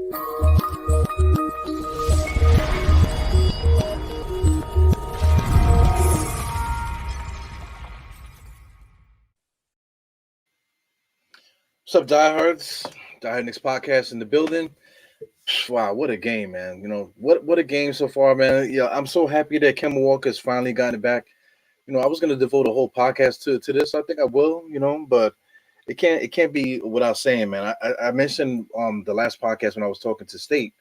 What's up, diehards? Diehard Knicks podcast in the building. Wow, what a game, man! What a game so far, man. Yeah, I'm so happy that Kemba Walker's finally gotten it back. I was gonna devote a whole podcast to this. I think I will, but it can't be without saying, man. I mentioned the last podcast when I was talking to State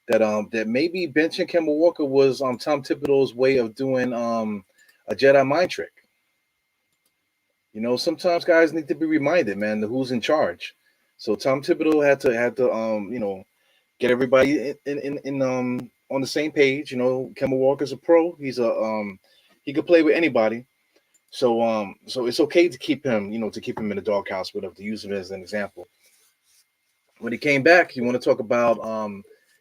that maybe benching Kemba Walker was Tom Thibodeau's way of doing a Jedi mind trick. Sometimes guys need to be reminded, man, who's in charge. So Tom Thibodeau had to get everybody in on the same page. Kemba Walker's a pro. He could play with anybody. So it's okay to keep him, to keep him in the doghouse, whatever, to use him as an example. When he came back, you want to talk about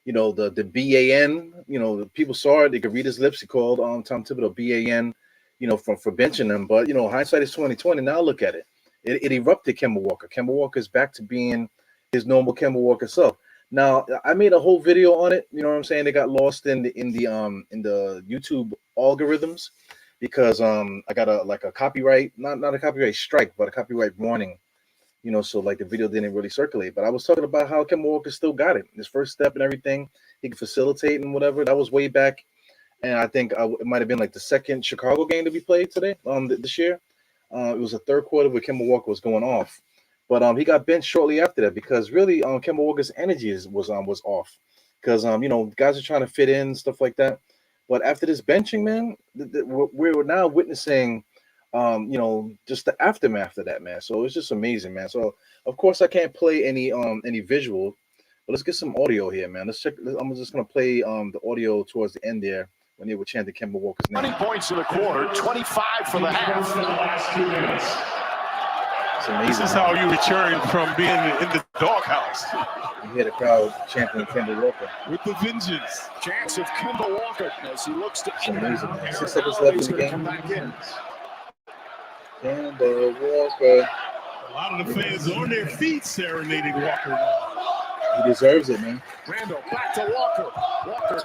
the BAN. The people saw it, they could read his lips. He called Tom Thibodeau BAN, for benching him. But hindsight is 2020. Now look at it. It erupted Kemba Walker. Kemba Walker is back to being his normal Kemba Walker self. Now I made a whole video on it. You know what I'm saying? They got lost in the YouTube algorithms because I got a copyright, not a copyright strike, but a copyright warning. So like the video didn't really circulate. But I was talking about how Kemba Walker still got it. His first step and everything, he could facilitate and whatever. That was way back. And I think it might have been like the second Chicago game to be played today, this year. It was the third quarter where Kemba Walker was going off. But he got benched shortly after that because really Kemba Walker's energy was off. Because guys are trying to fit in, stuff like that. But after this benching, man, we're now witnessing just the aftermath of that, man. So it's just amazing, man. So of course I can't play any visual, but let's get some audio here, man. Let's check. I'm just gonna play the audio towards the end there when they were chanting Kemba Walker's name. 20 points in the quarter, 25 for the half. In the last 2 minutes. It's amazing. This is how you return from being in the doghouse. You hear the crowd chanting Kemba Walker With the vengeance. Chance of Kemba Walker as he looks to It's amazing. 6 Now seconds left in he's the going to come game. back in. Kemba Walker. A lot of the fans on their feet serenading Walker. He deserves it, man. Randall back to Walker. Walker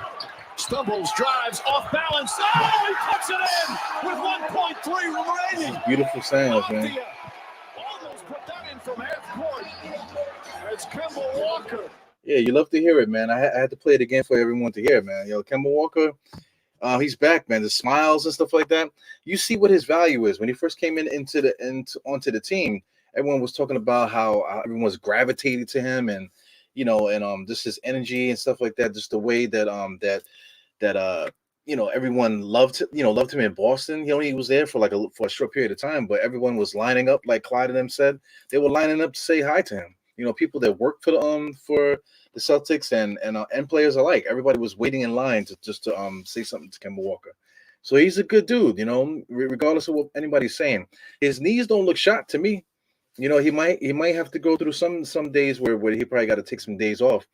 stumbles, drives, off balance. Oh, he puts it in with 1.3 remaining. Beautiful sounds, man. Latvia almost put that in from half court. It's Kemba Walker. Yeah, you love to hear it, man. I had to play it again for everyone to hear, man. Kemba Walker, he's back, man. The smiles and stuff like that. You see what his value is. When he first came onto the team, everyone was talking about how everyone was gravitating to him, and just his energy and stuff like that. Just the way that everyone loved him in Boston. He was there for for a short period of time, but everyone was lining up, like Clyde and them said. They were lining up to say hi to him. People that work for the Celtics and players alike. Everybody was waiting in line to say something to Kemba Walker. So he's a good dude, regardless of what anybody's saying. His knees don't look shot to me. He might have to go through some days where he probably got to take some days off.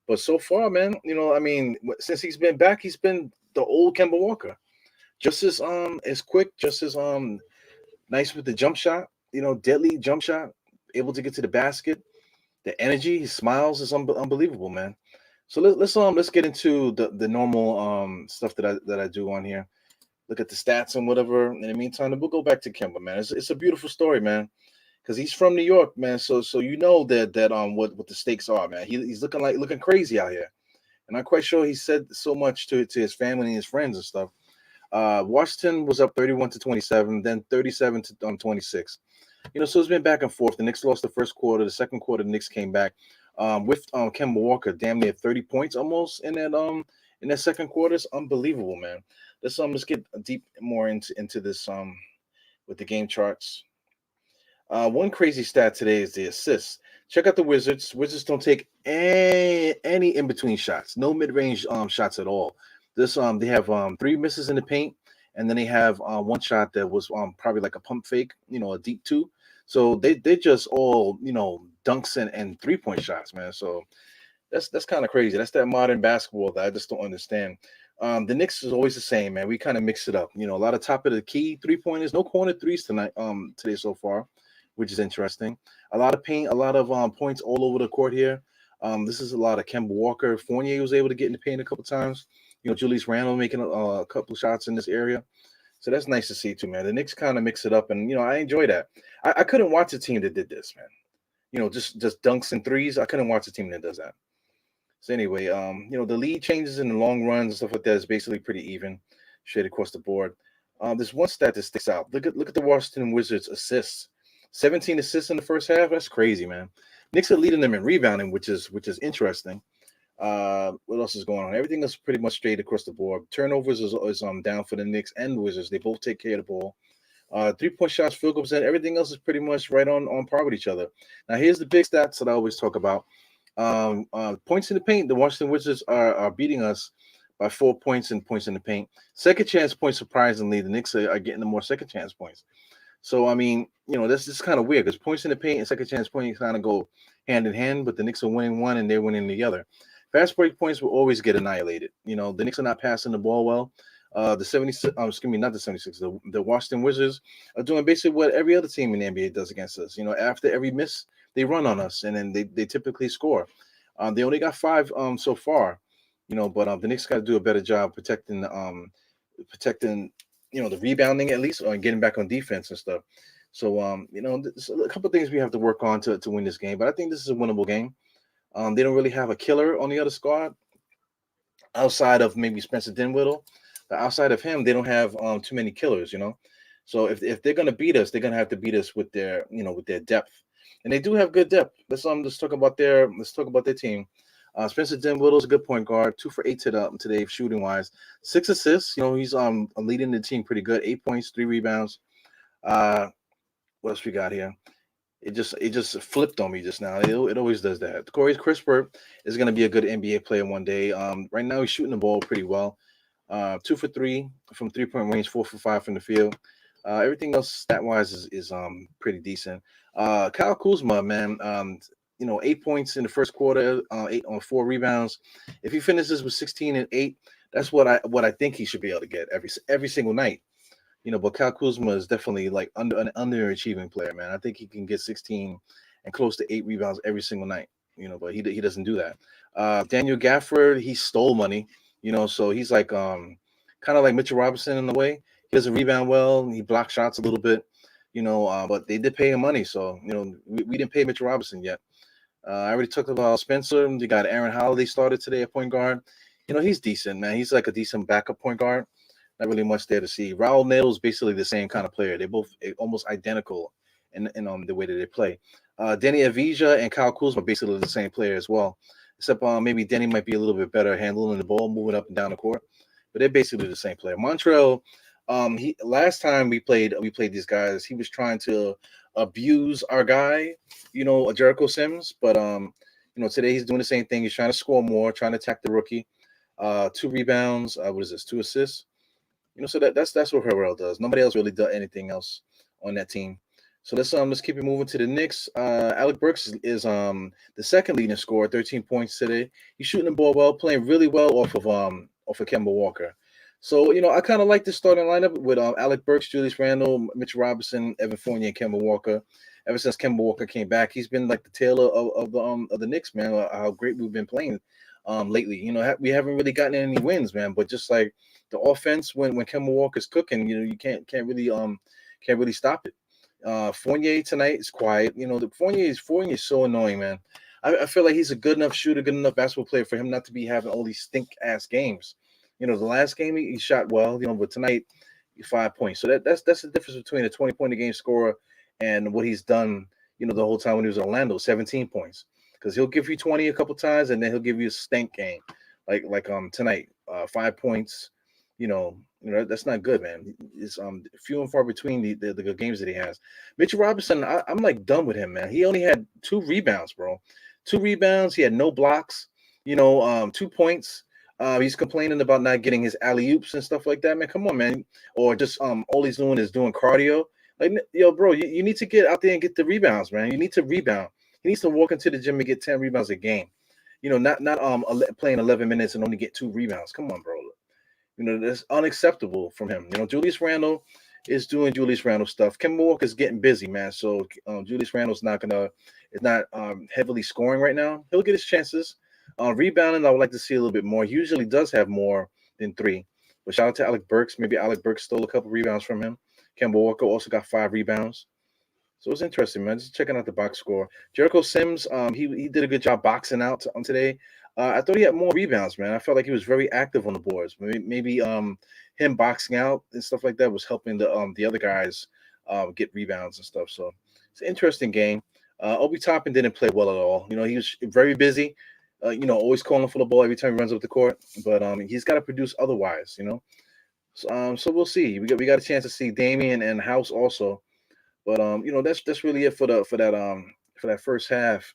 But so far, man, since he's been back, he's been the old Kemba Walker. Just as quick, just as nice with the jump shot, deadly jump shot, able to get to the basket. The energy, his smiles is unbelievable, man. So let's get into the normal stuff that I do on here. Look at the stats and whatever. In the meantime, we'll go back to Kemba, man. It's a beautiful story, man, because he's from New York, man. So that what the stakes are, man. He's looking crazy out here, and I'm quite sure he said so much to his family and his friends and stuff. Washington was up 31-27, then 37-26. So it's been back and forth. The Knicks lost the first quarter. The second quarter, the Knicks came back with Kemba Walker damn near 30 points almost in that second quarter. It's unbelievable, man. Let's get deep more into this with the game charts. One crazy stat today is the assists. Check out the Wizards. Wizards don't take any in between shots, no mid range shots at all. They have 3 misses in the paint, and then they have one shot that was probably like a pump fake, a deep 2. So they just all dunks and 3-point shots, man. So that's kind of crazy. That's that modern basketball that I just don't understand. The Knicks is always the same, man. We kind of mix it up. A lot of top of the key 3-pointers, no corner threes today so far, which is interesting. A lot of paint, a lot of points all over the court here. This is a lot of Kemba Walker. Fournier was able to get in the paint a couple times. Julius Randle making a couple shots in this area. So that's nice to see too, man. The Knicks kind of mix it up, and I enjoy that. I couldn't watch a team that did this, man. Just dunks and threes. I couldn't watch a team that does that. So anyway, the lead changes in the long runs and stuff like that is basically pretty even, straight across the board. There's one stat that sticks out. Look at the Washington Wizards assists. 17 assists in the first half. That's crazy, man. Knicks are leading them in rebounding, which is interesting. What else is going on? Everything is pretty much straight across the board. Turnovers is down for the Knicks and Wizards. They both take care of the ball. 3-point shots, field goal percent, everything else is pretty much right on par with each other. Now here's the big stats that I always talk about. Points in the paint. The Washington Wizards are beating us by 4 points in the paint. Second chance points, surprisingly, the Knicks are getting the more second chance points. So I mean, this is kind of weird because points in the paint and second chance points kind of go hand in hand, but the Knicks are winning one and they're winning the other. Fast break points will always get annihilated. The Knicks are not passing the ball well. The 76, not the 76, the Washington Wizards are doing basically what every other team in the NBA does against us. After every miss, they run on us, and then they typically score. They only got 5 so far, but the Knicks got to do a better job protecting the rebounding at least, or getting back on defense and stuff. So there's a couple of things we have to work on to win this game, but I think this is a winnable game. They don't really have a killer on the other squad outside of maybe Spencer Dinwiddie. But outside of him, they don't have too many killers, So if they're gonna beat us, they're gonna have to beat us with their depth, and they do have good depth. Let's talk about their team. Spencer Dinwiddie is a good point guard, 2 for 8 today shooting wise, 6 assists. He's leading the team pretty good, 8 points, 3 rebounds. What else we got here? It just flipped on me just now. It always does that. Corey Crisper is going to be a good NBA player one day. Right now he's shooting the ball pretty well. 2 for 3 from 3-point range, 4 for 5 from the field. Everything else stat wise is pretty decent. Kyle Kuzma, man, 8 points in the first quarter, 8 on 4 rebounds. If he finishes with 16 and 8, that's what I think he should be able to get every single night. But Kyle Kuzma is definitely like an underachieving player, man. I think he can get 16 and close to 8 rebounds every single night. But he doesn't do that. Daniel Gafford, he stole money. So he's like kind of like Mitchell Robinson in a way. He doesn't rebound well. He blocks shots a little bit. But they did pay him money. So we didn't pay Mitchell Robinson yet. I already talked about Spencer. You got Aaron Holiday started today at point guard. He's decent, man. He's like a decent backup point guard. Not really much there to see. Raul Neto is basically the same kind of player. They're both almost identical in the way that they play. Denny Avdija and Kyle Kuzma are basically the same player as well, except maybe Denny might be a little bit better handling the ball, moving up and down the court. But they're basically the same player. Montreal, last time we played these guys, he was trying to abuse our guy, Jericho Sims. But today he's doing the same thing. He's trying to score more, trying to attack the rookie. 2 rebounds. What is this? 2 assists. So that's what Harrell does. Nobody else really does anything else on that team. So let's keep it moving to the Knicks. Alec Burks is the second leading scorer, 13 points today. He's shooting the ball well, playing really well off of Kemba Walker. So I kind of like this starting lineup with Alec Burks, Julius Randle, Mitchell Robinson, Evan Fournier, and Kemba Walker. Ever since Kemba Walker came back, he's been like the tail of the Knicks, man. How great we've been playing lately. We haven't really gotten any wins, man. But just like the offense, when Kemba Walker's cooking, you can't really stop it. Fournier tonight is quiet. The Fournier is so annoying, man. I feel like he's a good enough shooter, good enough basketball player for him not to be having all these stink ass games. The last game he shot well, but tonight 5 points. So that's the difference between a 20-point a game scorer and what he's done, the whole time when he was in Orlando, 17 points. Because he'll give you 20 a couple times and then he'll give you a stink game, like tonight, 5 points. That's not good, man. It's few and far between the good games that he has. Mitchell Robinson, I'm like done with him, man. He only had 2 rebounds, bro. 2 rebounds. He had no blocks. 2 points. He's complaining about not getting his alley-oops and stuff like that, man. Come on, man. Or just all he's doing is doing cardio. Like, bro, you need to get out there and get the rebounds, man. You need to rebound. He needs to walk into the gym and get 10 rebounds a game. Not playing 11 minutes and only get 2 rebounds. Come on, bro. That's unacceptable from him. Julius Randle, is doing Julius Randle stuff. Kemba Walker's getting busy, man. So Julius Randle's not heavily scoring right now. He'll get his chances. Rebounding, I would like to see a little bit more. He usually does have more than 3. But shout out to Alec Burks. Maybe Alec Burks stole a couple rebounds from him. Kemba Walker also got 5 rebounds. So it's interesting, man. Just checking out the box score. Jericho Sims, he did a good job boxing out today. I thought he had more rebounds, man. I felt like he was very active on the boards. Maybe him boxing out and stuff like that was helping the other guys get rebounds and stuff. So it's an interesting game. Obi Toppin didn't play well at all. He was very busy. Always calling for the ball every time he runs up the court. But he's got to produce otherwise. So we'll see. We got a chance to see Damian and House also. But that's really it for that first half.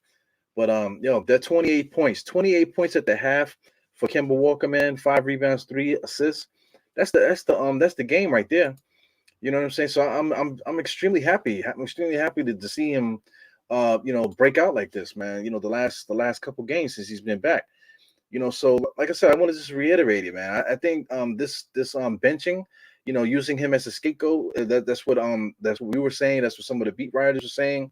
But that 28 points at the half for Kemba Walker, man, 5 rebounds, 3 assists. That's the game right there. You know what I'm saying? So I'm extremely happy. I'm extremely happy to see him break out like this, man. The last couple games since he's been back. So like I said, I want to just reiterate it, man. I think this benching, using him as a scapegoat, that's what we were saying. That's what some of the beat writers were saying.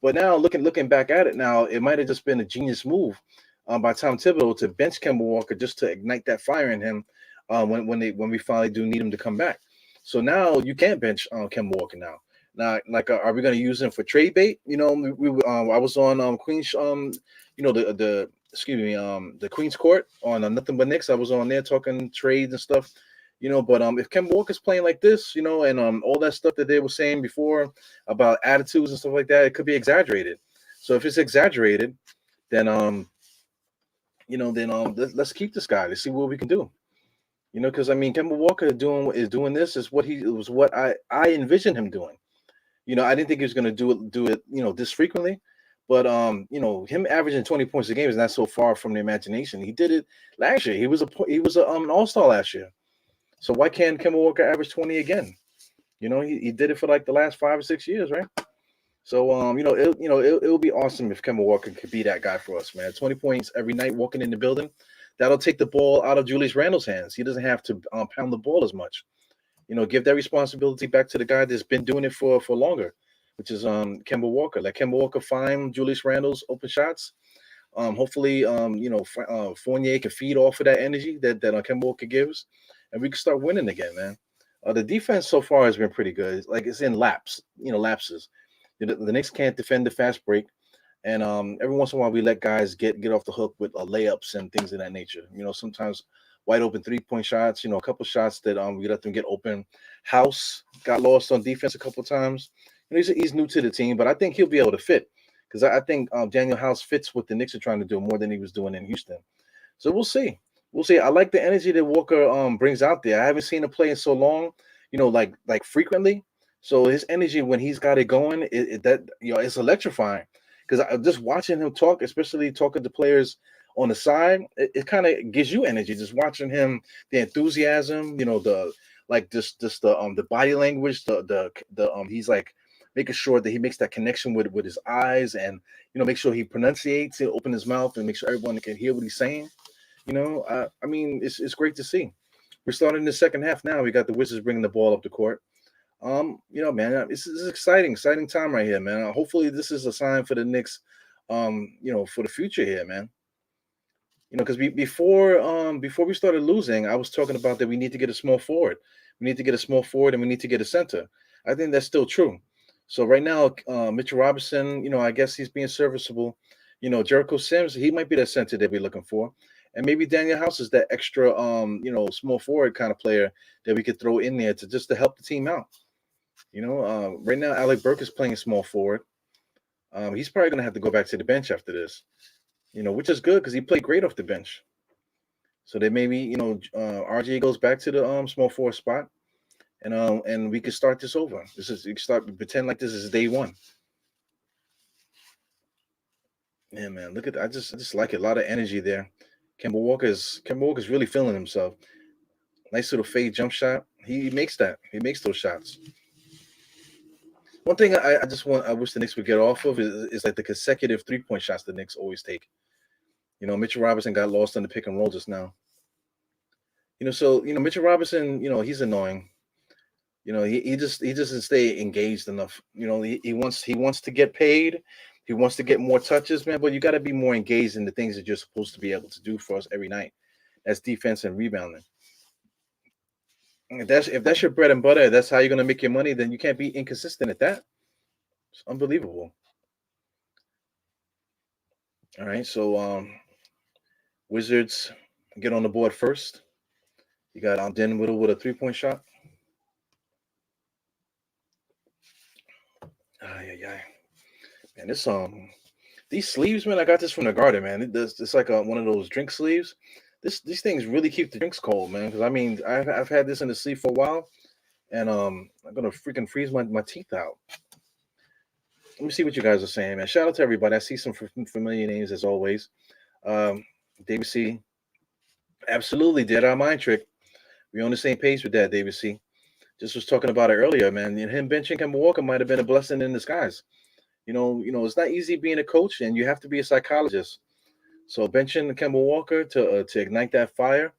But now looking back at it now, it might have just been a genius move by Tom Thibodeau to bench Kemba Walker just to ignite that fire in him when we finally do need him to come back. So now you can't bench Kemba Walker now. Now, like, are we going to use him for trade bait? I was on Queens, the Queens Court on Nothing But Knicks. I was on there talking trades and stuff. But if Kemba Walker's playing like this, and all that stuff that they were saying before about attitudes and stuff like that, it could be exaggerated. So if it's exaggerated, then let's keep this guy. Let's see what we can do. Because Kemba Walker doing this is what I envisioned him doing. I didn't think he was going to do it this frequently, but him averaging 20 points a game is not so far from the imagination. He did it last year. He was an all-star last year. So why can't Kemba Walker average 20 again? He did it for like the last 5 or 6 years, right? So it'll be awesome if Kemba Walker could be that guy for us, man. 20 points every night walking in the building. That'll take the ball out of Julius Randle's hands. He doesn't have to pound the ball as much. Give that responsibility back to the guy that's been doing it for longer, which is Kemba Walker. Let Kemba Walker find Julius Randle's open shots. Hopefully, Fournier can feed off of that energy that Kemba Walker gives, and we can start winning again, man. The defense so far has been pretty good. Like, it's in lapses. The Knicks can't defend the fast break, and every once in a while we let guys get off the hook with layups and things of that nature. Sometimes wide open 3-point shots. A couple shots that we let them get open. House got lost on defense a couple times. He's new to the team, but I think he'll be able to fit because I think Daniel House fits what the Knicks are trying to do more than he was doing in Houston. So we'll see. We'll see. I like the energy that Walker brings out there. I haven't seen him play in so long, like frequently. So his energy when he's got it going, it's electrifying. Because just watching him talk, especially talking to players on the side, it kind of gives you energy. Just watching him, the enthusiasm, the body language, he's like making sure that he makes that connection with his eyes, and make sure he pronunciates it, open his mouth, and make sure everyone can hear what he's saying. It's great to see. We're starting the second half now. We got the Wizards bringing the ball up the court. Man, this is exciting time right here, man. Hopefully this is a sign for the Knicks, for the future here, man. Because before we started losing, I was talking about that we need to get a small forward. We need to get a small forward, and we need to get a center. I think that's still true. So right now, Mitchell Robinson, I guess he's being serviceable. Jericho Sims, he might be that center that we're looking for. And maybe Daniel House is that extra, small forward kind of player that we could throw in there to help the team out. Right now, Alec Burke is playing small forward. He's probably going to have to go back to the bench after this, which is good because he played great off the bench. So that maybe, RJ goes back to the small forward spot, and we can start this over. You can start pretend like this is day one. Yeah, man, look at that. I just like it. A lot of energy there. Kemba Walker's really feeling himself. Nice little fade jump shot. He makes that. He makes those shots. One thing I wish the Knicks would get off of is like the consecutive 3-point shots the Knicks always take. Mitchell Robinson got lost on the pick and roll just now. So Mitchell Robinson, he's annoying. He just doesn't stay engaged enough. He wants to get paid. He wants to get more touches, man. But you got to be more engaged in the things that you're supposed to be able to do for us every night. That's defense and rebounding. If that's your bread and butter, that's how you're gonna make your money. Then you can't be inconsistent at that. It's unbelievable. All right, so Wizards get on the board first. You got Dinwiddie with a 3-point shot. Ay, ay, ay. Man, these sleeves, man. I got this from the garden, man. It's like one of those drink sleeves. These things really keep the drinks cold, man. Because I mean, I've had this in the sleeve for a while, and I'm gonna freaking freeze my teeth out. Let me see what you guys are saying, man. Shout out to everybody. I see some familiar names as always. Um, David C. Absolutely did our mind trick. We on the same page with that, David C. Just was talking about it earlier, man. And him benching Kemba Walker might have been a blessing in disguise. It's not easy being a coach, and you have to be a psychologist. So benching Kemba Walker to ignite that fire,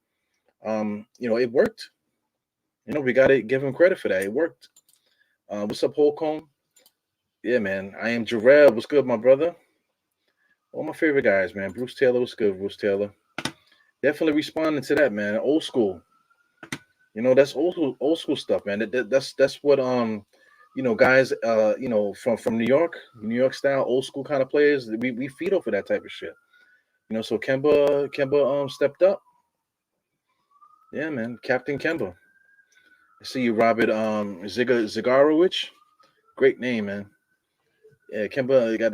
it worked. We got to give him credit for that. It worked. What's up, Holcomb? Yeah, man. I am Jarrell. What's good, my brother? All my favorite guys, man. Bruce Taylor, what's good, Bruce Taylor? Definitely responding to that, man. Old school. That's old school stuff, man. That's what guys from New York style, old school kind of players. We feed off of that type of shit. So Kemba stepped up. Yeah, man. Captain Kemba. I see you, Robert Zigarowicz. Great name, man. Yeah, Kemba got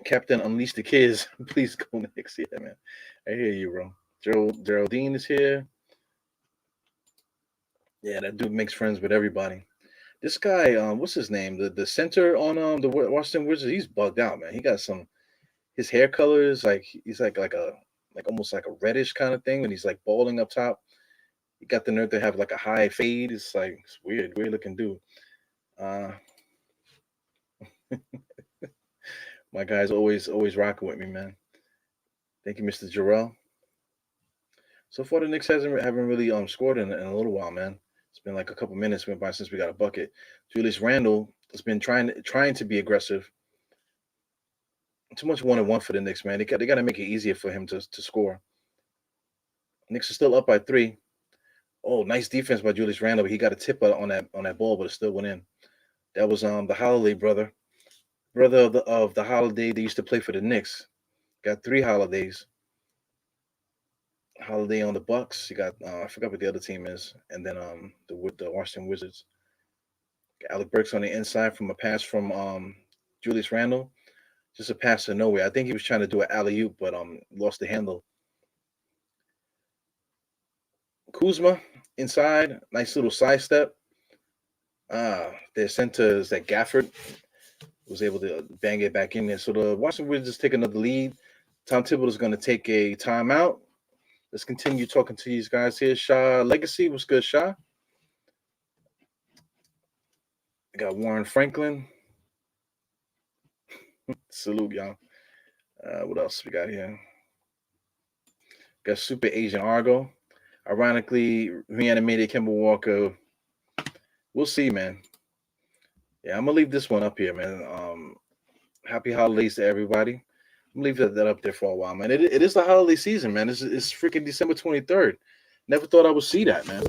Captain Unleash the Kids. Please go next. Yeah, man. I hear you, bro. Geraldine is here. Yeah, that dude makes friends with everybody. This guy, what's his name? The center on the Washington Wizards. He's bugged out, man. He got some. His hair color is like he's like almost like a reddish kind of thing, and he's like balding up top. He got the nerve to have like a high fade. It's weird looking dude. Uh, my guy's always rocking with me, man. Thank you, Mr. Jarrell. So far, the Knicks haven't really scored in a little while, man. It's been like a couple minutes went by since we got a bucket. Julius Randle has been trying to be aggressive. Too much 1-on-1 for the Knicks, man. They got to make it easier for him to score. Knicks are still up by 3. Oh, nice defense by Julius Randle. But he got a tip on that ball, but it still went in. That was the Holiday brother of the Holiday that used to play for the Knicks. Got 3 Holidays. Holiday on the Bucks. You got I forgot what the other team is, and then the Washington Wizards. Alec Burks on the inside from a pass from Julius Randle. Just a pass to nowhere. I think he was trying to do an alley oop, but lost the handle. Kuzma inside, nice little sidestep. Their center is that Gafford was able to bang it back in there. So the Washington Wizards take another lead. Tom Thibodeau is going to take a timeout. Let's continue talking to these guys here. Shaw Legacy, what's good, Shaw? I got Warren Franklin. Salute, y'all. What else we got here? Got Super Asian Argo. Ironically, reanimated Kemba Walker. We'll see, man. Yeah, I'm gonna leave this one up here, man. Happy holidays to everybody. I'm gonna leave that up there for a while, man. It is the holiday season, man. It's freaking December 23rd. Never thought I would see that, man.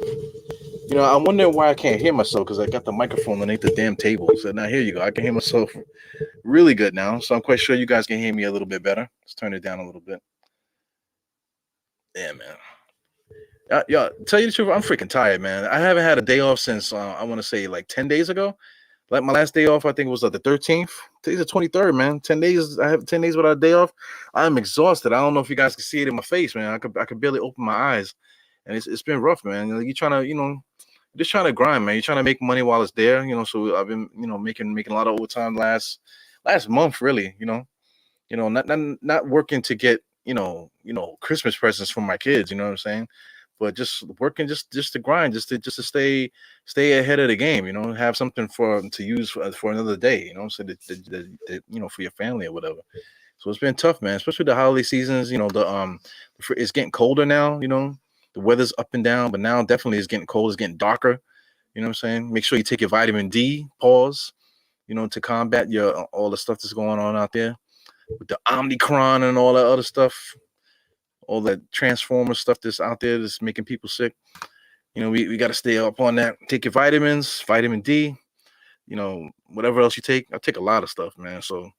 I'm wondering why I can't hear myself because I got the microphone underneath the damn table. So now here you go. I can hear myself really good now. So I'm quite sure you guys can hear me a little bit better. Let's turn it down a little bit. Yeah, man. Yeah, tell you the truth, I'm freaking tired, man. I haven't had a day off since I want to say like 10 days ago. Like my last day off, I think it was like the 13th. Today's the 23rd, man. 10 days. I have 10 days without a day off. I'm exhausted. I don't know if you guys can see it in my face, man. I could barely open my eyes, and it's been rough, man. You're trying to, just trying to grind, man. You're trying to make money while it's there, So I've been, making a lot of overtime last month, really, not working to get, Christmas presents for my kids. You know what I'm saying? But just working just to grind, just to stay ahead of the game, have something to use for another day, so that for your family or whatever. So it's been tough, man, especially the holiday seasons. It's getting colder now. The weather's up and down, but now definitely it's getting cold. It's getting darker. You know what I'm saying? Make sure you take your vitamin D, pause, to combat all the stuff that's going on out there with the Omicron and all that other stuff, all that Transformer stuff that's out there that's making people sick. We got to stay up on that. Take your vitamins, vitamin D, whatever else you take. I take a lot of stuff, man. So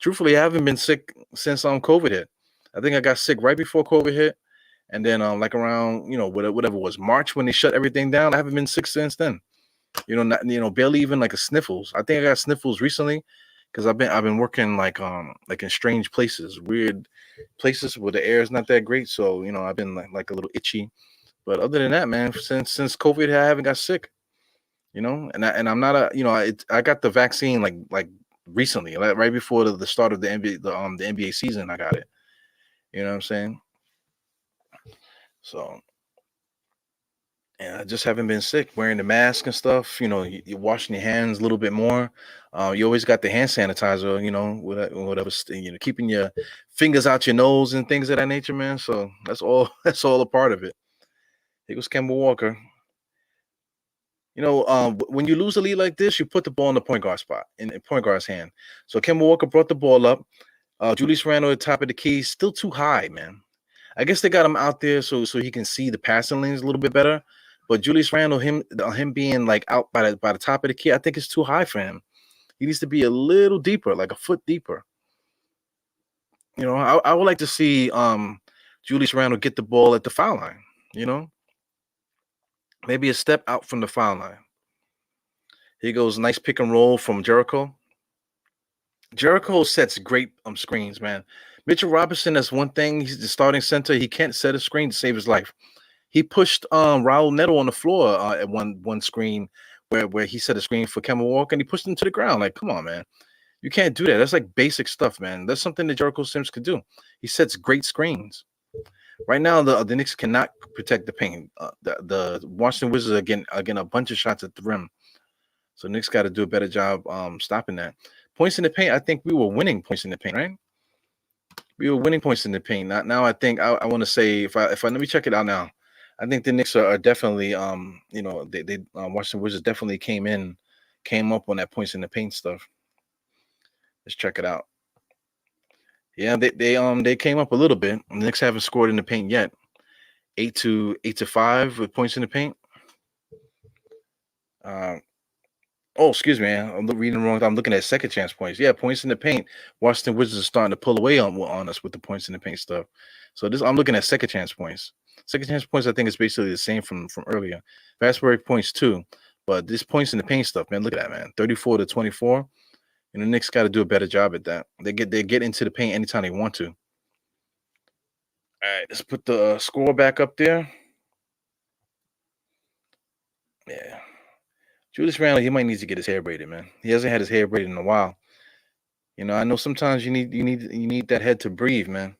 truthfully, I haven't been sick since COVID hit. I think I got sick right before COVID hit. And then like around, whatever it was, March when they shut everything down. I haven't been sick since then. Barely even like a sniffles. I think I got sniffles recently because I've been working like in strange places, weird places where the air is not that great. So, I've been like a little itchy. But other than that, man, since COVID, I haven't got sick. And I'm not I got the vaccine like recently, like right before the start of the NBA the NBA season. I got it. You know what I'm saying? So, and I just haven't been sick. Wearing the mask and stuff. You're washing your hands a little bit more. You always got the hand sanitizer. Whatever. Keeping your fingers out your nose and things of that nature, man. So that's all. That's all a part of it. Here goes Kemba Walker. When you lose a lead like this, you put the ball in the point guard spot, in the point guard's hand. So Kemba Walker brought the ball up. Julius Randle at the top of the key, still too high, man. I guess they got him out there so he can see the passing lanes a little bit better. But Julius Randle, him being like out by the top of the key, I think it's too high for him. He needs to be a little deeper, like a foot deeper. I would like to see Julius Randle get the ball at the foul line. Maybe a step out from the foul line. Here goes nice pick and roll from Jericho. Jericho sets great screens, man. Mitchell Robinson, that's one thing. He's the starting center. He can't set a screen to save his life. He pushed Raul Neto on the floor at one screen where he set a screen for Kemba Walker, and he pushed him to the ground. Like, come on, man. You can't do that. That's like basic stuff, man. That's something that Jericho Sims could do. He sets great screens. Right now, the Knicks cannot protect the paint. The Washington Wizards are getting a bunch of shots at the rim. So Knicks got to do a better job stopping that. Points in the paint, I think we were winning points in the paint, right? We were winning points in the paint. Now I think I want to say, if I let me check it out now. I think the Knicks are definitely, they Washington Wizards definitely came up on that points in the paint stuff. Let's check it out. Yeah, they came up a little bit. The Knicks haven't scored in the paint yet. 8-5 with points in the paint. Excuse me, I'm reading wrong. I'm looking at second chance points. Yeah, points in the paint. Washington Wizards are starting to pull away on us with the points in the paint stuff. So I'm looking at second chance points. Second chance points, I think, is basically the same from earlier. Fast break points too, but this points in the paint stuff, man. Look at that, man. 34-24. And the Knicks got to do a better job at that. They get into the paint anytime they want to. All right, let's put the score back up there. Yeah, Julius Randle, he might need to get his hair braided, man. He hasn't had his hair braided in a while. I know sometimes you need that head to breathe, man.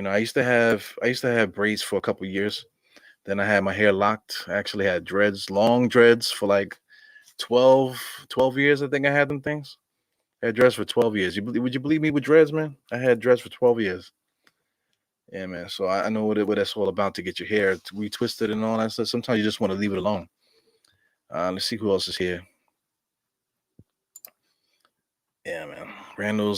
I used to have braids for a couple years. Then I had my hair locked. I actually had dreads, long dreads for like 12 years. I think I had them things. I had dreads for 12 years. Would you believe me with dreads, man? I had dreads for 12 years. Yeah, man. So I know what that's all about, to get your hair retwisted and all that stuff. Sometimes you just want to leave it alone. Let's see who else is here. Yeah, man. Randall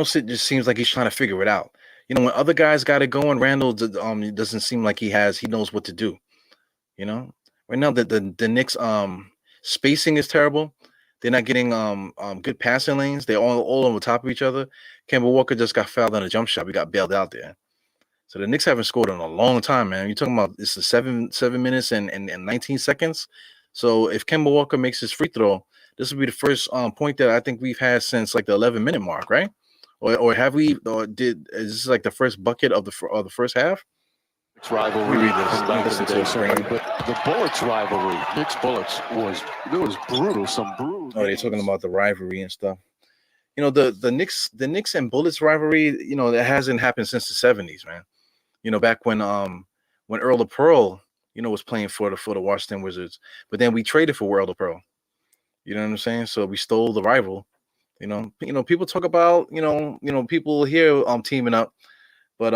just seems like he's trying to figure it out. When other guys got it going, Randall doesn't seem like he knows what to do. Right now the Knicks spacing is terrible. They're not getting good passing lanes. They're all on the top of each other. Kemba Walker just got fouled on a jump shot. We got bailed out there. So the Knicks haven't scored in a long time, man. You're talking about it's a 7 minutes and 19 seconds. So if Kemba Walker makes his free throw, this will be the first point that I think we've had since like the 11-minute mark, right? Or have we? Or is this like the first bucket of the first half? Knicks rivalry from back in the day, certainly, but the Bullets rivalry, Knicks Bullets, was brutal. Some brutal. Oh, they're talking about the rivalry and stuff. The Knicks and Bullets rivalry. That hasn't happened since the 70s, man. Back when Earl of Pearl, was playing for the Washington Wizards, but then we traded for Earl of Pearl. You know what I'm saying? So we stole the rival. People talk about people here teaming up, But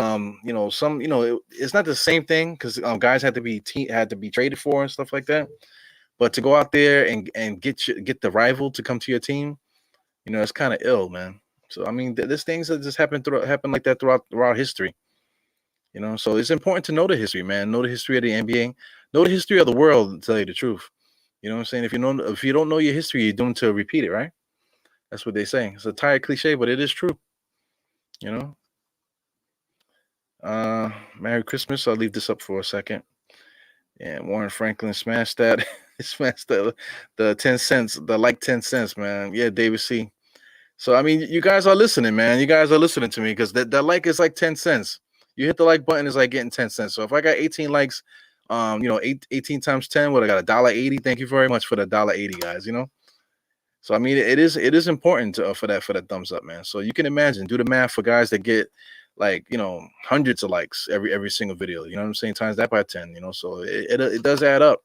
some it's not the same thing because guys had to be traded for and stuff like that. But to go out there and get the rival to come to your team, it's kind of ill, man. So I mean, there's things that just happen like that throughout history. So it's important to know the history, man. Know the history of the NBA. Know the history of the world. To tell you the truth, you know what I'm saying. If you don't know your history, you're doomed to repeat it, right? That's what they say. It's a tired cliche, but it is true. You know. Merry Christmas. I'll leave this up for a second. And Warren Franklin smashed that. Smashed the 10 cents, the 10 cents, man. Yeah, David C. So I mean, you guys are listening, man. You guys are listening to me because that like is like 10 cents. You hit the like button, is like getting 10 cents. So if I got 18 likes, 18 times 10, what I got $1.80. Thank you very much for the $1.80, guys. So I mean, it is important for that thumbs up, man. So you can imagine, do the math for guys that get hundreds of likes every single video. You know what I'm saying? Times that by 10. So it does add up.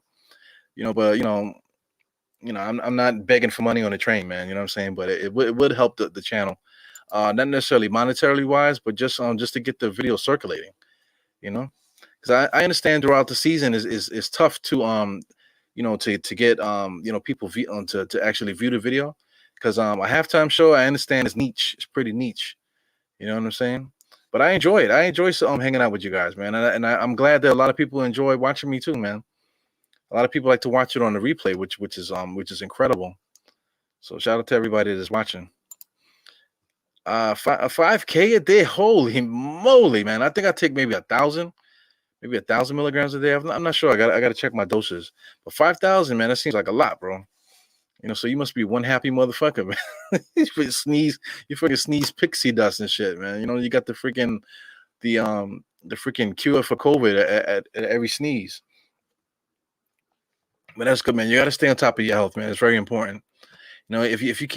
But I'm not begging for money on the train, man. You know what I'm saying? But it would help the channel, not necessarily monetarily wise, but just to get the video circulating. Because I understand throughout the season is tough to to get people to actually view the video, because a halftime show, I understand, is niche. It's pretty niche. You know what I'm saying? But I enjoy it. I enjoy hanging out with you guys, man. And I'm glad that a lot of people enjoy watching me too, man. A lot of people like to watch it on the replay, which is incredible. So shout out to everybody that's watching. 5K a day. Holy moly, man! I think I take maybe 1,000 milligrams a day. I'm not sure. I got to check my doses. But 5,000, man, that seems like a lot, bro. So you must be one happy motherfucker, man. You freaking sneeze pixie dust and shit, man. You got the freaking cure for COVID at every sneeze. But that's good, man. You got to stay on top of your health, man. It's very important. If you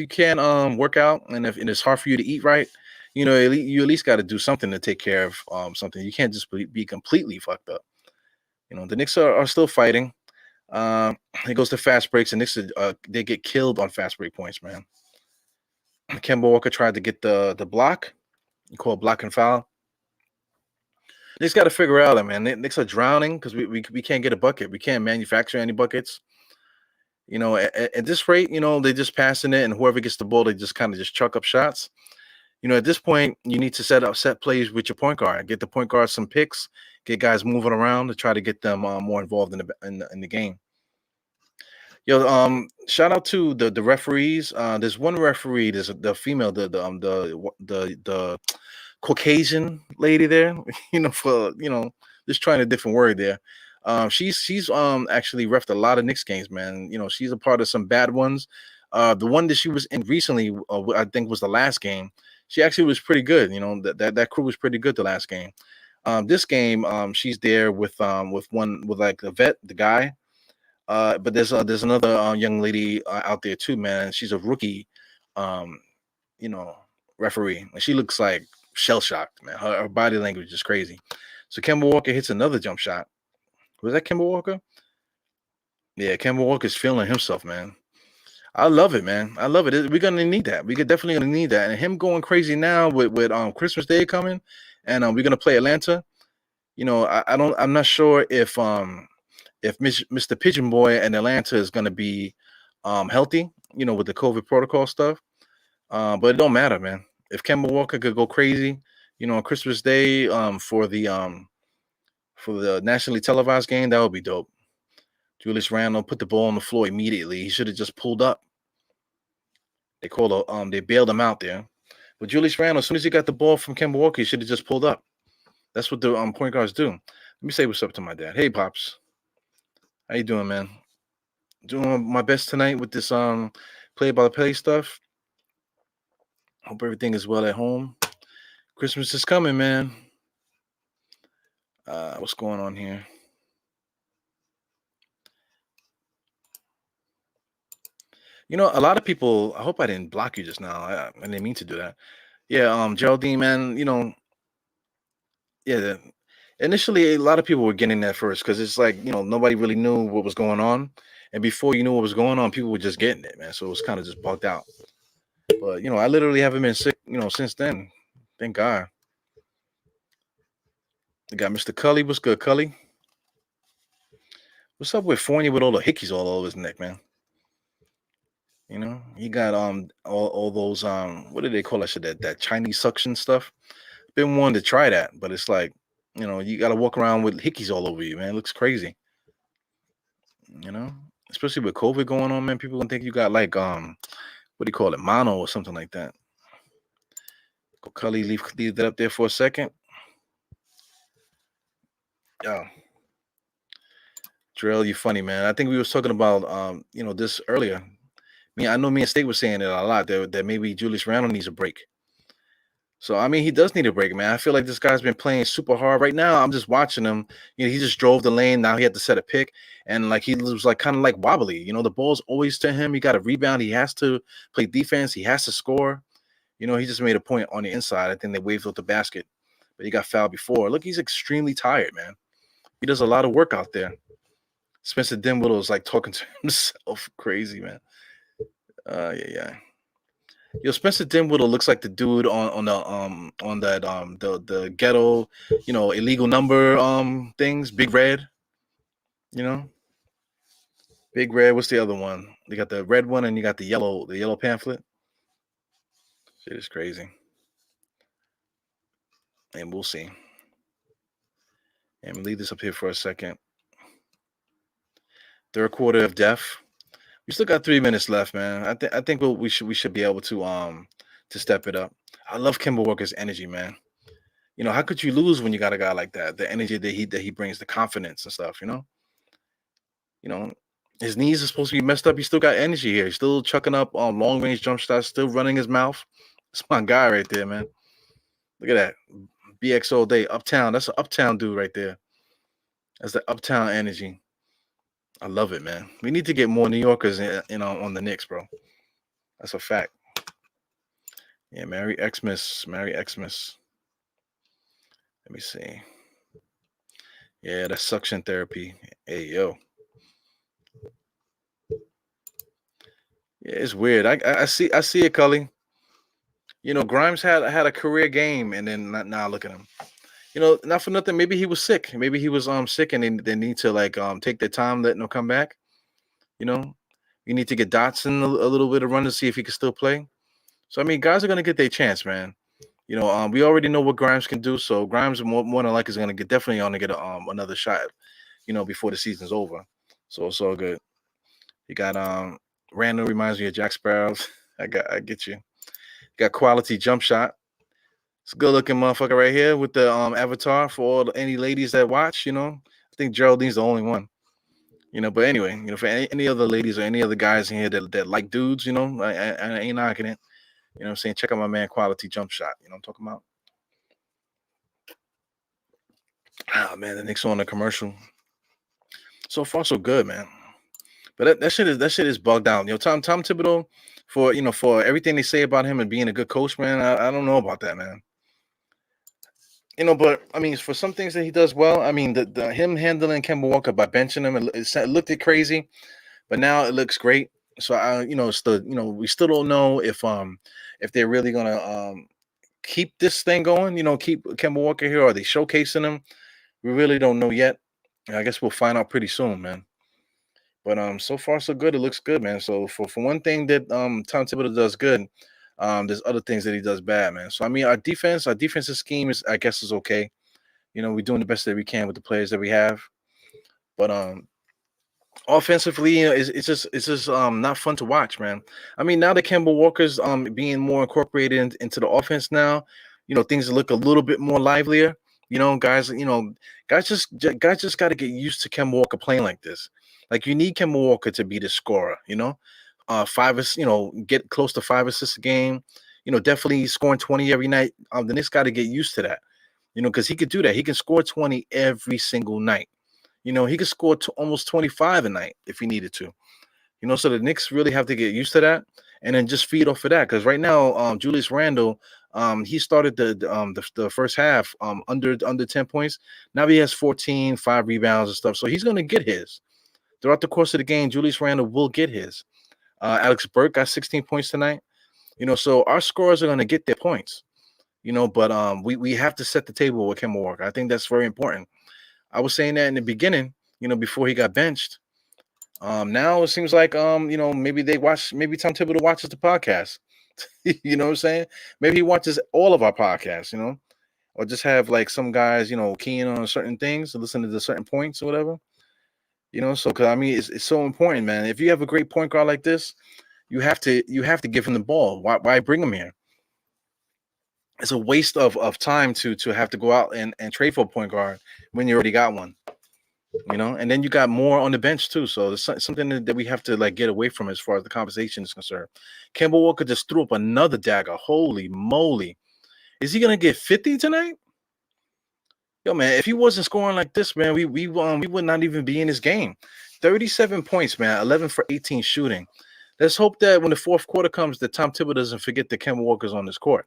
can't work out, and if it's hard for you to eat right, you at least got to do something to take care of something. You can't just be completely fucked up. The Knicks are still fighting. It goes to fast breaks, and Knicks they get killed on fast break points, man. Kemba Walker tried to get the block. You call it block and foul. Knicks got to figure out, man. Knicks are drowning because we can't get a bucket. We can't manufacture any buckets. At this rate, they just passing it, and whoever gets the ball, they just kind of just chuck up shots. At this point, you need to set plays with your point guard. Get the point guard some picks. Get guys moving around to try to get them more involved in the game. Yo, shout out to the referees. There's one referee. There's the female, the Caucasian lady there. Just trying a different word there. She's actually reffed a lot of Knicks games, man. She's a part of some bad ones. The one that she was in recently, I think, was the last game. She actually was pretty good. That crew was pretty good the last game. This game, she's there with like the vet, the guy. But there's another young lady out there too, man. She's a rookie, referee. And she looks like shell shocked, man. Her body language is crazy. So Kemba Walker hits another jump shot. Was that Kemba Walker? Yeah, Kemba Walker's feeling himself, man. I love it, man. I love it. We're gonna need that. We're definitely gonna need that. And him going crazy now with Christmas Day coming, and we're gonna play Atlanta. I'm not sure if Mr. Pigeon Boy and Atlanta is gonna be healthy, with the COVID protocol stuff. But it don't matter, man. If Kemba Walker could go crazy, on Christmas Day, for the nationally televised game, that would be dope. Julius Randle put the ball on the floor immediately. He should have just pulled up. They bailed him out there. But Julius Randle, as soon as he got the ball from Kemba Walker, he should have just pulled up. That's what the point guards do. Let me say what's up to my dad. Hey, Pops. How you doing, man? Doing my best tonight with this play-by-play stuff. Hope everything is well at home. Christmas is coming, man. What's going on here? A lot of people, I hope I didn't block you just now. I didn't mean to do that. Yeah, Geraldine, man, yeah, initially a lot of people were getting that first because it's like, nobody really knew what was going on. And before you knew what was going on, people were just getting it, man. So it was kind of just bugged out. But, I literally haven't been sick, since then. Thank God. We got Mr. Cully. What's good, Cully? What's up with Fournier with all the hickeys all over his neck, man? You know, he got all those what do they call that shit? That Chinese suction stuff. Been wanting to try that, but it's like, you got to walk around with hickeys all over you, man. It looks crazy. You know, especially with COVID going on, man. People gonna think you got like what do you call it, mono or something like that. Go Cully, leave that up there for a second. Yo, Drill, you funny, man. I think we was talking about this earlier. I know me and State was saying it a lot that maybe Julius Randle needs a break. So I mean, he does need a break, man. I feel like this guy's been playing super hard right now. I'm just watching him. He just drove the lane. Now he had to set a pick, and like he was like kind of like wobbly. The ball's always to him. He got a rebound. He has to play defense. He has to score. He just made a point on the inside. I think they waved off the basket, but he got fouled before. Look, he's extremely tired, man. He does a lot of work out there. Spencer Dinwiddle is like talking to himself, crazy, man. Yeah. Yo, Spencer Dinwiddle looks like the dude on that the ghetto, illegal number things. Big Red, Big Red. What's the other one? You got the red one and you got the yellow pamphlet. Shit is crazy, and we'll see. And we'll leave this up here for a second. Third quarter of death. We still got 3 minutes left, man. I think we should be able to step it up. I love Kemba Walker's energy, man. How could you lose when you got a guy like that? The energy that he brings, the confidence and stuff. His knees are supposed to be messed up. He still got energy here. He's still chucking up on long range jump shots. Still running his mouth. That's my guy right there, man. Look at that, BX all day, Uptown. That's an Uptown dude right there. That's the Uptown energy. I love it, man. We need to get more New Yorkers, on the Knicks, bro. That's a fact. Yeah, Merry Xmas. Merry Xmas. Let me see. Yeah, that's suction therapy. Hey, yo. Yeah, it's weird. I see it, Cully. Grimes had a career game, and then now look at him. Not for nothing. Maybe he was sick. Maybe he was sick, and they need to like take their time, letting him come back. You need to get Dotson a little bit of run to see if he can still play. So I mean, guys are gonna get their chance, man. We already know what Grimes can do, so Grimes more than likely is gonna get another shot, before the season's over. So it's all good. You got Randall reminds me of Jack Sparrow. I get you. Got quality jump shot. It's a good looking motherfucker right here with the avatar for any ladies that watch. I think Geraldine's the only one. But anyway, for any other ladies or any other guys in here that like dudes, I ain't knocking it. What I'm saying? Check out my man Quality Jump Shot. You know what I'm talking about? Ah, man, the Knicks on the commercial. So far, so good, man. But that shit is bugged out. Tom Thibodeau, for everything they say about him and being a good coach, man, I don't know about that, man. But I mean, for some things that he does well, I mean, the him handling Kemba Walker by benching him, it looked crazy, but now it looks great. So we still don't know if they're really gonna keep this thing going. Keep Kemba Walker here. Are they showcasing him? We really don't know yet. I guess we'll find out pretty soon, man. But so far so good. It looks good, man. So for one thing that Tom Thibodeau does good, there's other things that he does bad, man. So I mean, our defensive scheme is, I guess, is okay. We're doing the best that we can with the players that we have. But offensively, it's just not fun to watch, man. I mean, now that Kemba Walker's being more incorporated into the offense now, things look a little bit more livelier. Guys just got to get used to Kemba Walker playing like this. Like, you need Kemba Walker to be the scorer, get close to 5 assists a game, definitely scoring 20 every night. The Knicks got to get used to that, because he could do that. He can score 20 every single night. He could score almost 25 a night if he needed to. So the Knicks really have to get used to that and then just feed off of that. Because right now, Julius Randle, he started the first half under 10 points. Now he has 14, 5 rebounds and stuff. So he's going to get his. Throughout the course of the game, Julius Randle will get his. Alex Burke got 16 points tonight. So our scorers are going to get their points. But we have to set the table with Kemba Walker. I think that's very important. I was saying that in the beginning, before he got benched. Now it seems like maybe maybe Tom Thibodeau watches the podcast. You know what I'm saying? Maybe he watches all of our podcasts, or just have like some guys, keying on certain things and listening to certain points or whatever. So because I mean it's so important, man. If you have a great point guard like this, you have to give him the ball. Why bring him here? It's a waste of time to have to go out and trade for a point guard when you already got one. And then you got more on the bench too. So it's something that we have to like get away from as far as the conversation is concerned. Kemba Walker just threw up another dagger. Holy moly. Is he gonna get 50 tonight? Yo, man, if he wasn't scoring like this, man, we would not even be in this game. 37 points, man, 11 for 18 shooting. Let's hope that when the fourth quarter comes, that Tom Thibodeau doesn't forget that Kemba Walker's on this court.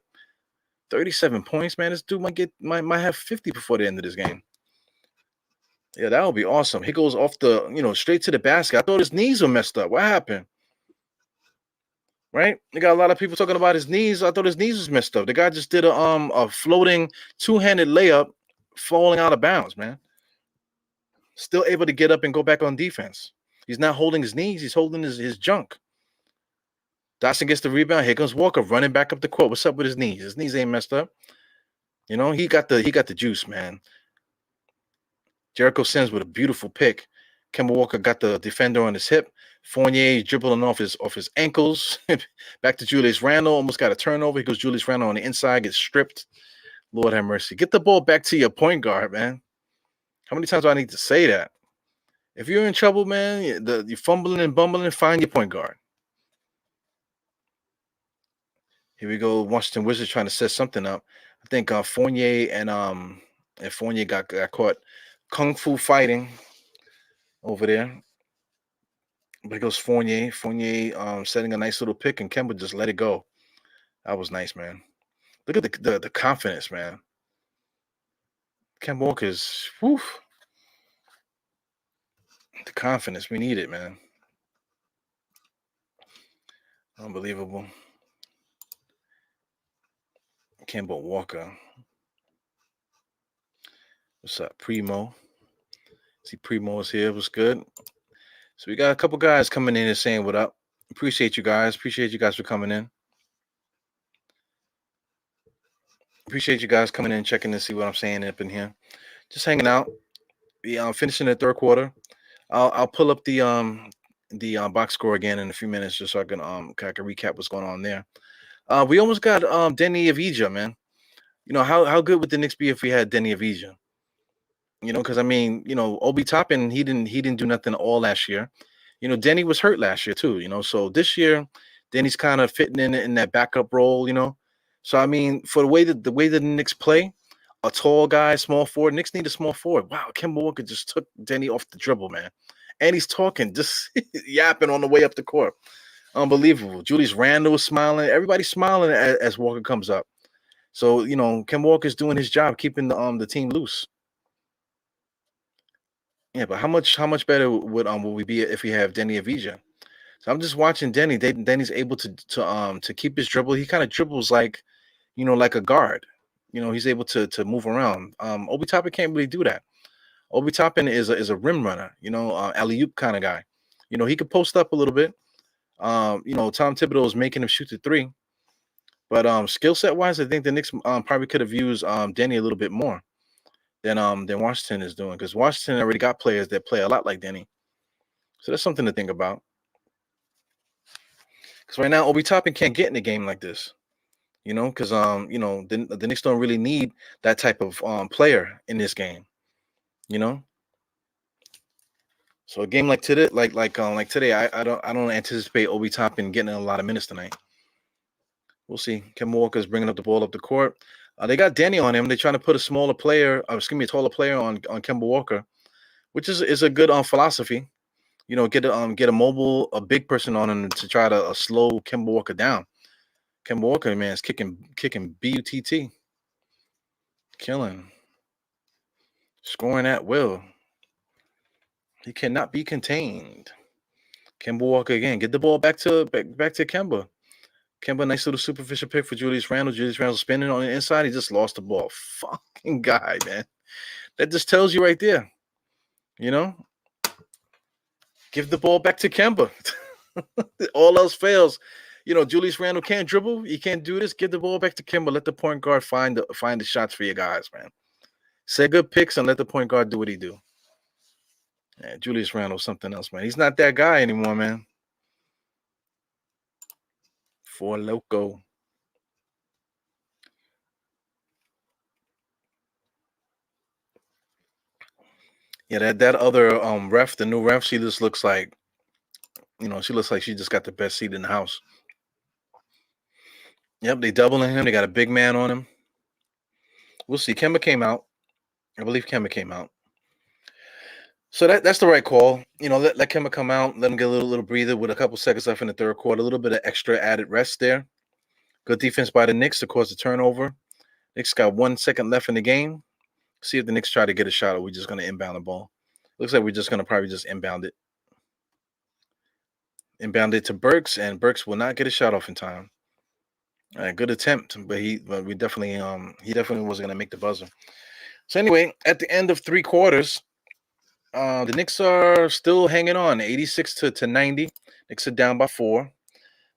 37 points, man. This dude might have 50 before the end of this game. Yeah, that would be awesome. He goes off straight to the basket. I thought his knees were messed up. What happened? Right? You got a lot of people talking about his knees. I thought his knees was messed up. The guy just did a floating two-handed layup, falling out of bounds, man. Still able to get up and go back on defense. He's not holding his knees. He's holding his junk. Dotson gets the rebound. Here comes Walker running back up the court. What's up with his knees? His knees ain't messed up. He got the juice, man. Jericho Sims with a beautiful pick. Kemba Walker got the defender on his hip. Fournier dribbling off his ankles. Back to Julius Randle. Almost got a turnover. He goes Julius Randle on the inside. Gets stripped. Lord have mercy. Get the ball back to your point guard, man. How many times do I need to say that? If you're in trouble, man, you're fumbling and bumbling, find your point guard. Here we go. Washington Wizards trying to set something up. I think Fournier and Fournier got caught kung fu fighting over there. But it goes Fournier. Fournier setting a nice little pick, and Kemba just let it go. That was nice, man. Look at the confidence, man. Kemba Walker's woof. The confidence. We need it, man. Unbelievable. Kemba Walker. What's up, Primo? See, Primo is here. What's good? So we got a couple guys coming in and saying what up. Appreciate you guys. Appreciate you guys for coming in. Appreciate you guys coming in and checking to see what I'm saying up in here. Just hanging out. We finishing the third quarter. I'll pull up the box score again in a few minutes just so I can recap what's going on there. We almost got Denny Avdija, man. How good would the Knicks be if we had Denny Avdija? Because I mean, Obi Toppin, he didn't do nothing all last year. Denny was hurt last year too. So this year, Denny's kind of fitting in that backup role. So I mean, for the way that the Knicks play, a tall guy, small forward. Knicks need a small forward. Wow, Kemba Walker just took Denny off the dribble, man, and he's talking, just yapping on the way up the court. Unbelievable. Julius Randle was smiling. Everybody's smiling as Walker comes up. So Kemba Walker's doing his job, keeping the team loose. Yeah, but how much better would we be if we have Denny Avdija? So I'm just watching Denny. Denny's able to keep his dribble. He kind of dribbles like a guard. He's able to move around. Obi Toppin can't really do that. Obi Toppin is a rim runner. Alley-oop kind of guy. He could post up a little bit. Tom Thibodeau is making him shoot the three. But skill set wise, I think the Knicks probably could have used Denny a little bit more than Washington is doing, because Washington already got players that play a lot like Denny. So that's something to think about. Because right now, Obi Toppin can't get in a game like this. Because the Knicks don't really need that type of player in this game. So a game like today, like today, I don't anticipate Obi Toppin getting a lot of minutes tonight. We'll see. Kemba Walker's bringing up the ball up the court. They got Denny on him. They're trying to put a taller player on Kemba Walker, which is a good philosophy. Get a mobile, a big person on him to try to slow Kemba Walker down. Kemba Walker, man, is kicking BUTT. Killing. Scoring at will. He cannot be contained. Kemba Walker again. Get the ball back to Kemba. Kemba, nice little superficial pick for Julius Randle. Julius Randle spinning on the inside. He just lost the ball. Fucking guy, man. That just tells you right there. You know, give the ball back to Kemba. All else fails. You know, Julius Randle can't dribble. He can't do this. Give the ball back to Kemba. Let the point guard find the shots for your guys, man. Say good picks and let the point guard do what he do. Yeah, Julius Randle, something else, man. He's not that guy anymore, man. For Loco. Yeah, that other ref, the new ref, she just looks like, she looks like she just got the best seat in the house. Yep, they doubling him. They got a big man on him. We'll see. Kemba came out. I believe Kemba came out. So that's the right call. Let Kemba come out. Let him get a little breather with a couple seconds left in the third quarter. A little bit of extra added rest there. Good defense by the Knicks to cause the turnover. Knicks got 1 second left in the game. See if the Knicks try to get a shot or we're just going to inbound the ball. Looks like we're just going to probably just inbound it. Inbound it to Burks, and Burks will not get a shot off in time. All right, good attempt, but he definitely wasn't going to make the buzzer. So anyway, at the end of 3 quarters, the Knicks are still hanging on, 86 to 90. Knicks are down by 4.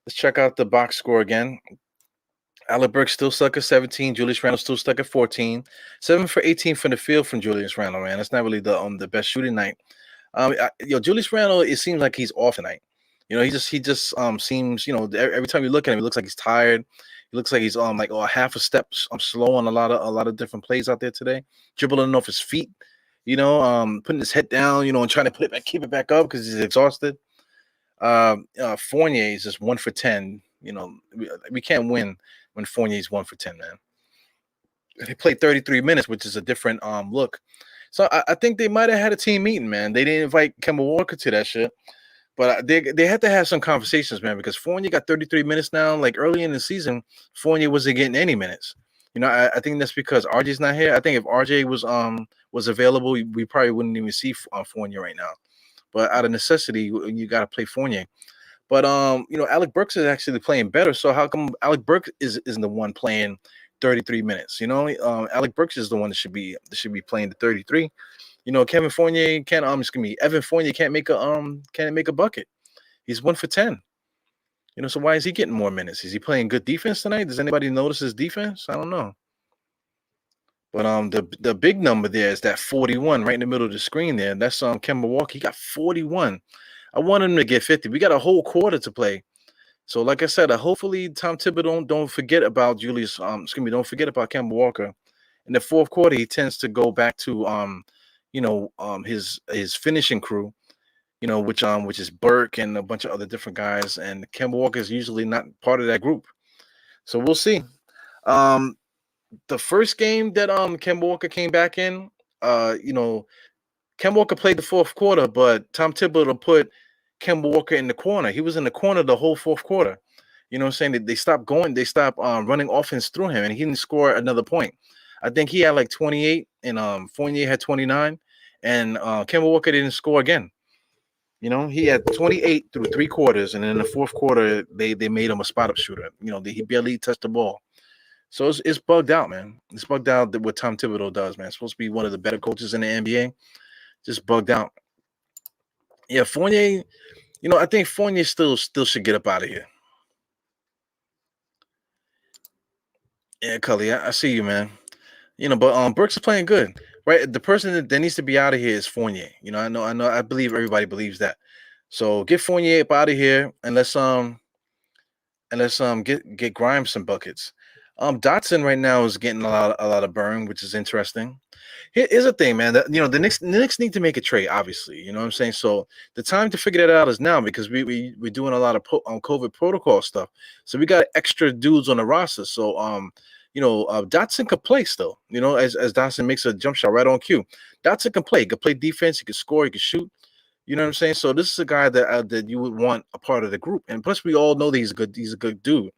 Let's check out the box score again. Alec Burks still stuck at 17. Julius Randle still stuck at 14. 7 for 18 from the field from Julius Randle, man. That's not really the best shooting night. Julius Randle, it seems like he's off tonight. He just seems, every time you look at him, he looks like he's tired. He looks like he's half a step slow on a lot of different plays out there today. Dribbling off his feet, putting his head down, and trying to put it back, keep it back up because he's exhausted. Fournier is just 1 for 10. We can't win when Fournier's 1 for 10, man. They played 33 minutes, which is a different look. So I think they might have had a team meeting, man. They didn't invite Kemba Walker to that shit. But they had to have some conversations, man, because Fournier got 33 minutes now. Like early in the season, Fournier wasn't getting any minutes. I think that's because RJ's not here. I think if RJ was available, we probably wouldn't even see Fournier right now. But out of necessity, you got to play Fournier. But Alec Burks is actually playing better. So how come Alec Burks isn't the one playing 33 minutes? Alec Burks is the one that should be playing the 33. Evan Fournier can't make a bucket. He's 1 for 10. So why is he getting more minutes? Is he playing good defense tonight? Does anybody notice his defense? I don't know. But the big number there is that 41 right in the middle of the screen there. That's Kemba Walker. He got 41. I want him to get 50. We got a whole quarter to play. So like I said, hopefully Tom Thibodeau don't forget about don't forget about Kemba Walker. In the fourth quarter, he tends to go back to his finishing crew, which is Burke and a bunch of other different guys, and Kemba Walker is usually not part of that group. So we'll see. The first game that Kemba Walker came back in, Kemba Walker played the fourth quarter, but Tom Thibodeau put Kemba Walker in the corner. He was in the corner the whole fourth quarter. They stopped running offense through him, and he didn't score another point. I think he had like 28, and Fournier had 29, and Kemba Walker didn't score again. He had 28 through 3 quarters, and in the fourth quarter, they made him a spot-up shooter. He barely touched the ball. So it's bugged out, man. It's bugged out what Tom Thibodeau does, man. It's supposed to be one of the better coaches in the NBA. Just bugged out. Yeah, Fournier, I think Fournier still should get up out of here. Yeah, Cully, I see you, man. But Burks is playing good, right? The person that needs to be out of here is Fournier. I believe everybody believes that. So get Fournier up out of here, and let's get Grimes some buckets. Dotson right now is getting a lot of burn, which is interesting. Here's the thing, man. The Knicks need to make a trade, obviously. You know what I'm saying? So the time to figure that out is now, because we're doing a lot of COVID protocol stuff. So we got extra dudes on the roster. So Dotson could play still. As Dotson makes a jump shot right on cue, Dotson can play. He could play defense. He could score. He could shoot. You know what I'm saying? So this is a guy that you would want a part of the group. And plus, we all know that he's a good dude.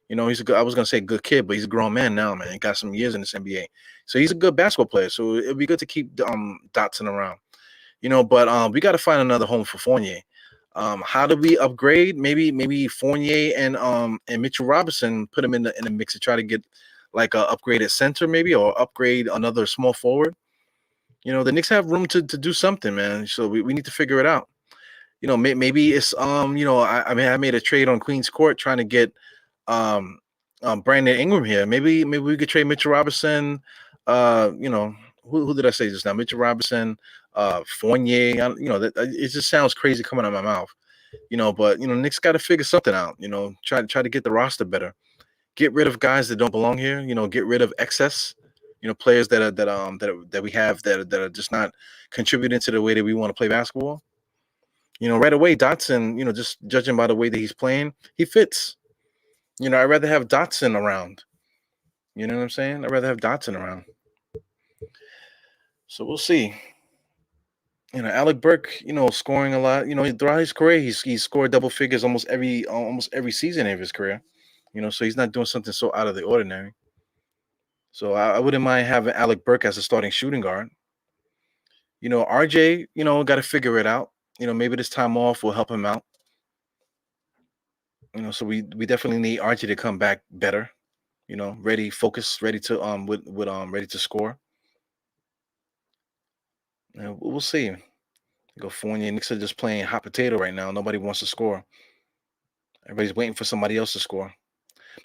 He's a good. I was gonna say good kid, but he's a grown man now, man. He got some years in this NBA, so he's a good basketball player. So it'd be good to keep Dotson around, But we got to find another home for Fournier. How do we upgrade? Maybe Fournier and Mitchell Robinson, put them in the mix to try to get like a upgraded center, maybe, or upgrade another small forward. The Knicks have room to do something, man. So we need to figure it out. Maybe it's I made a trade on Queens Court trying to get um Brandon Ingram here. Maybe we could trade Mitchell Robinson. Who did I say just now? Mitchell Robinson, Fournier. That it just sounds crazy coming out of my mouth. But Knicks got to figure something out. Try to get the roster better. Get rid of guys that don't belong here. Get rid of excess. Players that we have that are just not contributing to the way that we want to play basketball. Right away, Dotson, just judging by the way that he's playing, he fits. I'd rather have Dotson around. You know what I'm saying? I'd rather have Dotson around. So we'll see. Alec Burke, scoring a lot. Throughout his career, he's scored double figures almost every season of his career. So he's not doing something so out of the ordinary. So I wouldn't mind having Alec Burke as a starting shooting guard. RJ, got to figure it out. Maybe this time off will help him out. So we definitely need RJ to come back better. Ready, focused, ready to ready to score. We'll see. Go Fournier. Knicks are just playing hot potato right now. Nobody wants to score. Everybody's waiting for somebody else to score.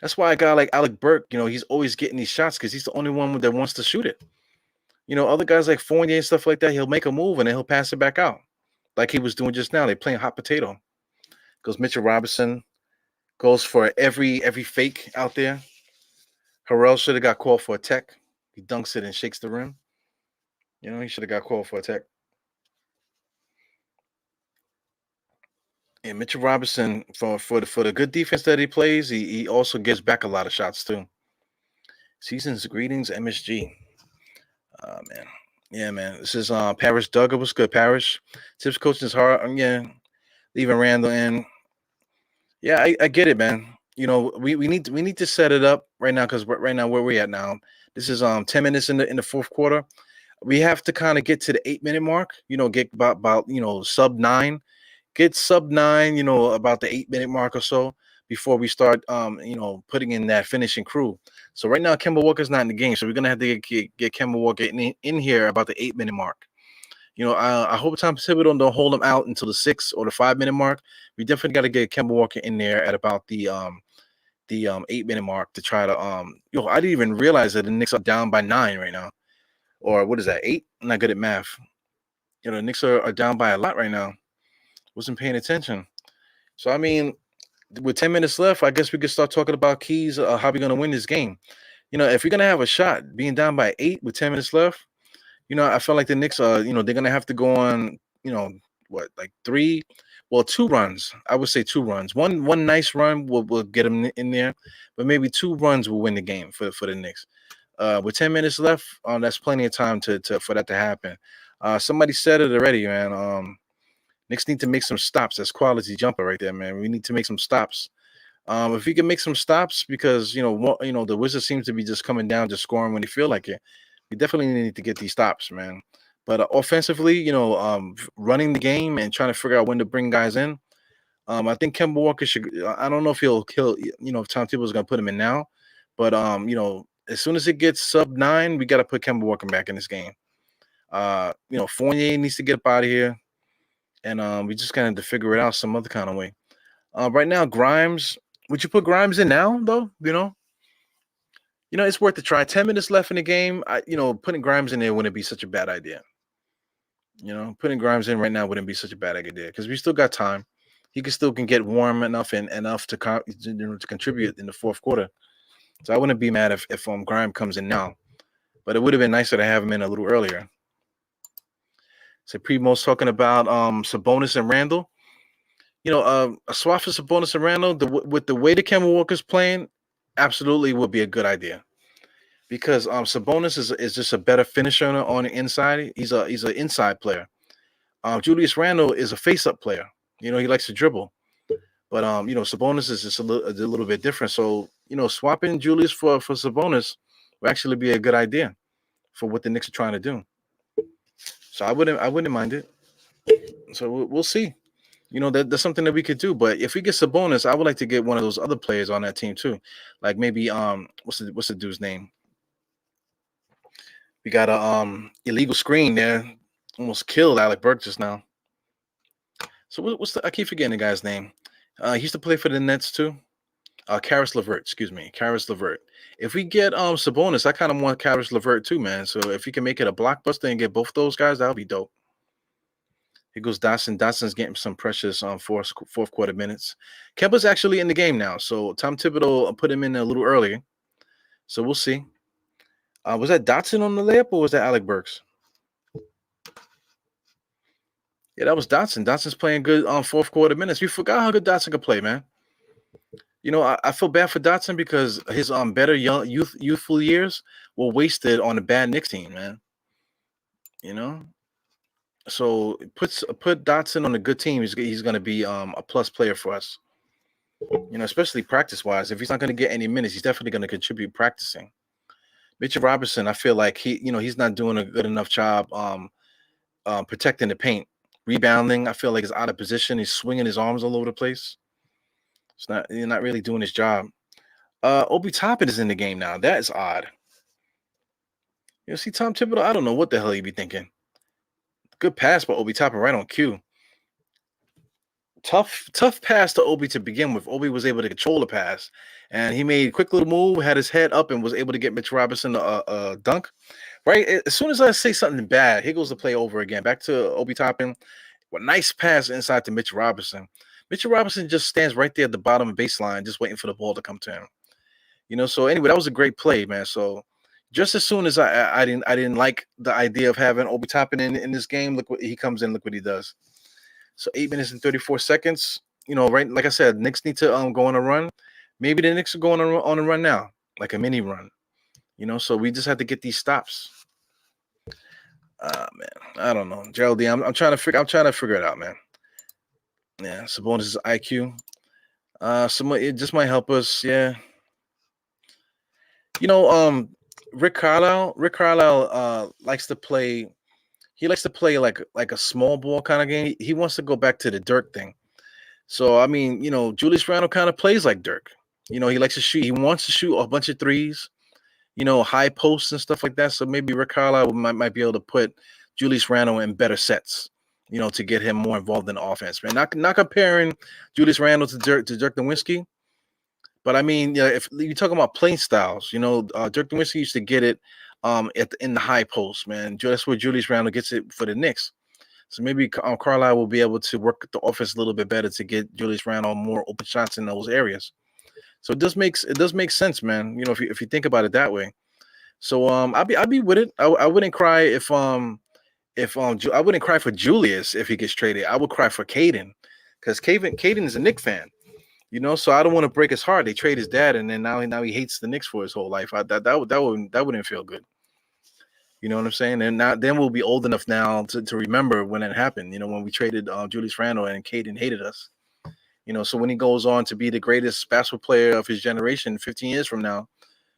That's why a guy like Alec Burke, he's always getting these shots because he's the only one that wants to shoot it. Other guys like Fournier and stuff like that, he'll make a move and then he'll pass it back out, like he was doing just now. They're playing hot potato. Goes Mitchell Robinson, goes for every fake out there. Harrell should have got called for a tech. He dunks it and shakes the rim. He should have got called for a tech. And Mitchell Robinson, for the good defense that he plays, he also gives back a lot of shots too. Season's greetings, MSG. Man. Yeah, man. This is Parrish Duggar. What's good, Parrish? Tips coaching is hard. Yeah. Leaving Randall in. Yeah, I get it, man. We need to set it up right now, because right now where we're at now, this is 10 minutes in the fourth quarter. We have to kind of get to the 8-minute mark. Get about sub 9. Get sub 9. About the 8-minute mark or so before we start putting in that finishing crew. So right now Kemba Walker's not in the game, so we're gonna have to get Kemba Walker in here about the 8-minute mark. I hope Tom Thibodeau don't hold him out until the 6 or the 5-minute mark. We definitely got to get Kemba Walker in there at about the 8-minute mark to try to I didn't even realize that the Knicks are down by 9 right now, or what is that, 8? I'm not good at math. The Knicks are down by a lot right now. Wasn't paying attention. So I mean, with 10 minutes left, I guess we could start talking about keys, how we're gonna win this game. If we're gonna have a shot being down by 8 with 10 minutes left, I feel like the Knicks are, they're gonna have to go on, like 2 runs. I would say 2 runs. One nice run will get them in there, but maybe 2 runs will win the game for the Knicks. With 10 minutes left, that's plenty of time for that to happen. Somebody said it already, man. Knicks need to make some stops. That's quality jumper right there, man. We need to make some stops. If we can make some stops, because the Wizards seems to be just coming down, just scoring when they feel like it. We definitely need to get these stops, man. But offensively, running the game and trying to figure out when to bring guys in. I think Kemba Walker should. I don't know if he'll kill. If Tom Thibodeau is going to put him in now, but as soon as it gets sub 9, we got to put Kemba Walker back in this game. Fournier needs to get up out of here, and we just kind of to figure it out some other kind of way. Right now, Grimes. Would you put Grimes in now, though? It's worth a try. 10 minutes left in the game. Putting Grimes in there wouldn't be such a bad idea. Putting Grimes in right now wouldn't be such a bad idea, because we still got time. He can get warm enough and enough to contribute in the fourth quarter. So I wouldn't be mad if Grimes comes in now, but it would have been nicer to have him in a little earlier. So Primo's talking about Sabonis and Randall. A swap for Sabonis and Randall, with the way the Kemba Walker's playing, absolutely would be a good idea, because Sabonis is just a better finisher on the inside. He's an inside player. Julius Randle is a face-up player. He likes to dribble, but Sabonis is just a little bit different. So swapping Julius for Sabonis would actually be a good idea for what the Knicks are trying to do. So I wouldn't mind it. So we'll see. That's something that we could do. But if we get Sabonis, I would like to get one of those other players on that team too. Like maybe what's the dude's name? We got a illegal screen there. Almost killed Alec Burke just now. So what's I keep forgetting the guy's name. He used to play for the Nets too. Karis LeVert, excuse me, Karis LeVert. If we get Sabonis, I kind of want Karis LeVert too, man. So if you can make it a blockbuster and get both those guys, that would be dope. Here goes Dotson. Dotson's getting some precious fourth quarter minutes. Kemba's actually in the game now, so Tom Thibodeau put him in a little earlier. So we'll see. Was that Dotson on the layup or was that Alec Burks? Yeah, that was Dotson. Dotson's playing good on fourth quarter minutes. We forgot how good Dotson could play, man. I feel bad for Dotson because his better youthful years were wasted on a bad Knicks team, man. So put Dotson on a good team. He's going to be a plus player for us. Especially practice wise. If he's not going to get any minutes, he's definitely going to contribute practicing. Mitchell Robinson, I feel like he's not doing a good enough job protecting the paint. Rebounding, I feel like he's out of position. He's swinging his arms all over the place. He's not really doing his job. Obi Toppin is in the game now. That is odd. See Tom Thibodeau, I don't know what the hell he'd be thinking. Good pass by Obi Toppin right on cue. Tough pass to Obi to begin with. Obi was able to control the pass, and he made a quick little move, had his head up, and was able to get Mitch Robinson a dunk. Right as soon as I say something bad, here goes the play over again. Back to Obi Toppin. What nice pass inside to Mitch Robinson. Mitchell Robinson just stands right there at the bottom of the baseline, just waiting for the ball to come to him. So anyway, that was a great play, man. So just as soon as I didn't like the idea of having Obi Toppin in this game, look what he comes in, look what he does. So 8 minutes and 34 seconds. Right, like I said, Knicks need to go on a run. Maybe the Knicks are going on a run now, like a mini run. So we just have to get these stops. Man, I don't know, Geraldine. I'm trying to figure it out, man. Yeah, Sabonis' IQ. It just might help us. Yeah. Rick Carlisle likes to play. He likes to play like a small ball kind of game. He wants to go back to the Dirk thing. So I mean, Julius Randle kind of plays like Dirk. He likes to shoot. He wants to shoot a bunch of threes. High posts and stuff like that. So maybe Rick Carlisle might be able to put Julius Randle in better sets. To get him more involved in offense, man. Not comparing Julius Randle to Dirk Nowitzki, but I mean, if you're talking about playing styles, Dirk Nowitzki used to get it in the high post, man. That's where Julius Randle gets it for the Knicks. So maybe Carlisle will be able to work the offense a little bit better to get Julius Randle more open shots in those areas. So it does make sense, man. If you think about it that way. So I'd be with it. I wouldn't cry if I wouldn't cry for Julius if he gets traded. I would cry for Caden because Caden is a Knicks fan, So I don't want to break his heart. They trade his dad, and then now he hates the Knicks for his whole life. That wouldn't feel good. You know what I'm saying? And then we'll be old enough now to remember when it happened. When we traded Julius Randle and Caden hated us. So when he goes on to be the greatest basketball player of his generation 15 years from now,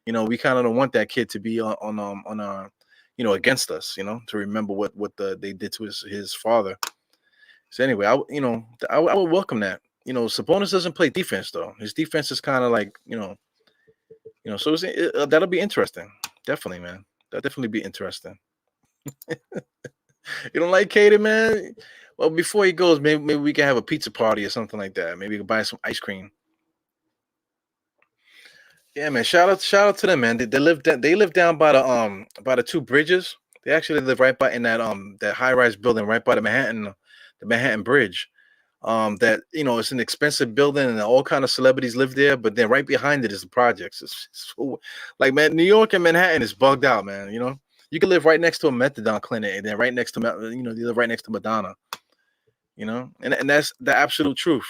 we kind of don't want that kid to be on against us, to remember what they did to his father. So anyway, I would welcome that. Sabonis doesn't play defense though. His defense is kind of like, so that'll be interesting. Definitely, man. That'll definitely be interesting. You don't like Caden, man? Well, before he goes, maybe we can have a pizza party or something like that. Maybe we can buy some ice cream. Yeah, man. Shout out to them, man. They live down by the two bridges. They actually live right by in that high-rise building right by the Manhattan Bridge. That it's an expensive building and all kind of celebrities live there, but then right behind it is the projects. It's so, like, man, New York and Manhattan is bugged out, man. You can live right next to a methadone clinic and then right next to you live right next to Madonna. And that's the absolute truth.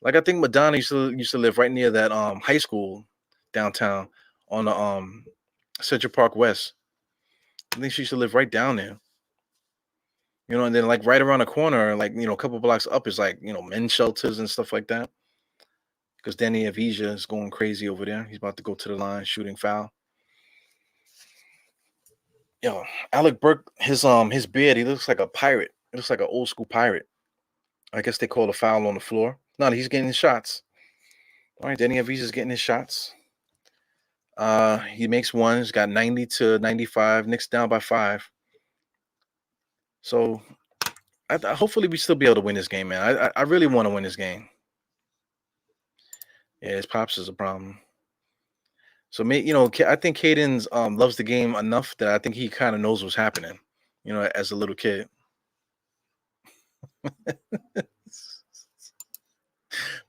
Like I think Madonna used to live right near that high school downtown on the Central Park West. I think she used to live right down there. And then like right around the corner, like a couple blocks up is like men's shelters and stuff like that. Because Danny Avija is going crazy over there. He's about to go to the line, shooting foul. Alec Burke, his beard, he looks like a pirate. It looks like an old school pirate. I guess they called a foul on the floor. No, he's getting his shots. All right, Danny Avdija's getting his shots. He makes one. He's got 90 to 95. Knicks down by 5. So hopefully we still be able to win this game, man. I really want to win this game. Yeah, his pops is a problem. So I think Caden's loves the game enough that I think he kind of knows what's happening. As a little kid.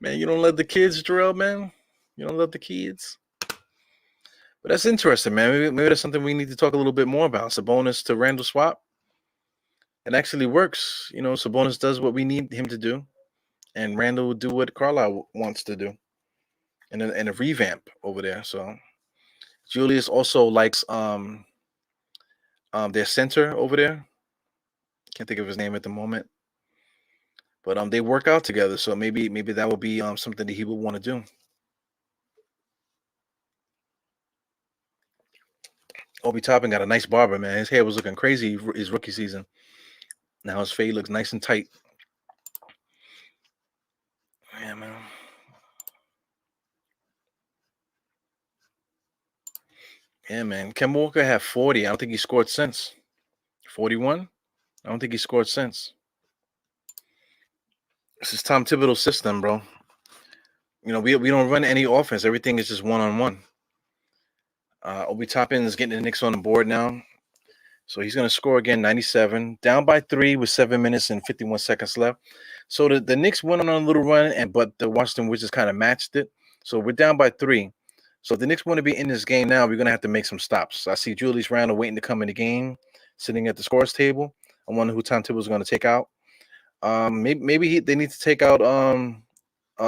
Man, you don't love the kids, Jarrell, man. You don't love the kids. But that's interesting, man. Maybe that's something we need to talk a little bit more about. Sabonis to Randall swap. It actually works. Sabonis does what we need him to do, and Randall will do what Carlisle wants to do, and a revamp over there. So Julius also likes their center over there. Can't think of his name at the moment, but they work out together. So maybe that will be something that he would want to do. Obi Toppin got a nice barber, man. His hair was looking crazy his rookie season. Now his fade looks nice and tight. Yeah, man. Yeah, man. Kemba Walker had 40. I don't think he scored since. 41? I don't think he scored since. This is Tom Thibodeau's system, bro. We don't run any offense. Everything is just one-on-one. Obi Toppin is getting the Knicks on the board now. So he's going to score again, 97. Down by 3 with 7 minutes and 51 seconds left. So the Knicks went on a little run, but the Washington Wizards kind of matched it. So we're down by 3. So if the Knicks want to be in this game now, we're going to have to make some stops. I see Julius Randle waiting to come in the game, sitting at the scores table. I wonder who Tom Thibodeau's going to take out. Maybe they need to take out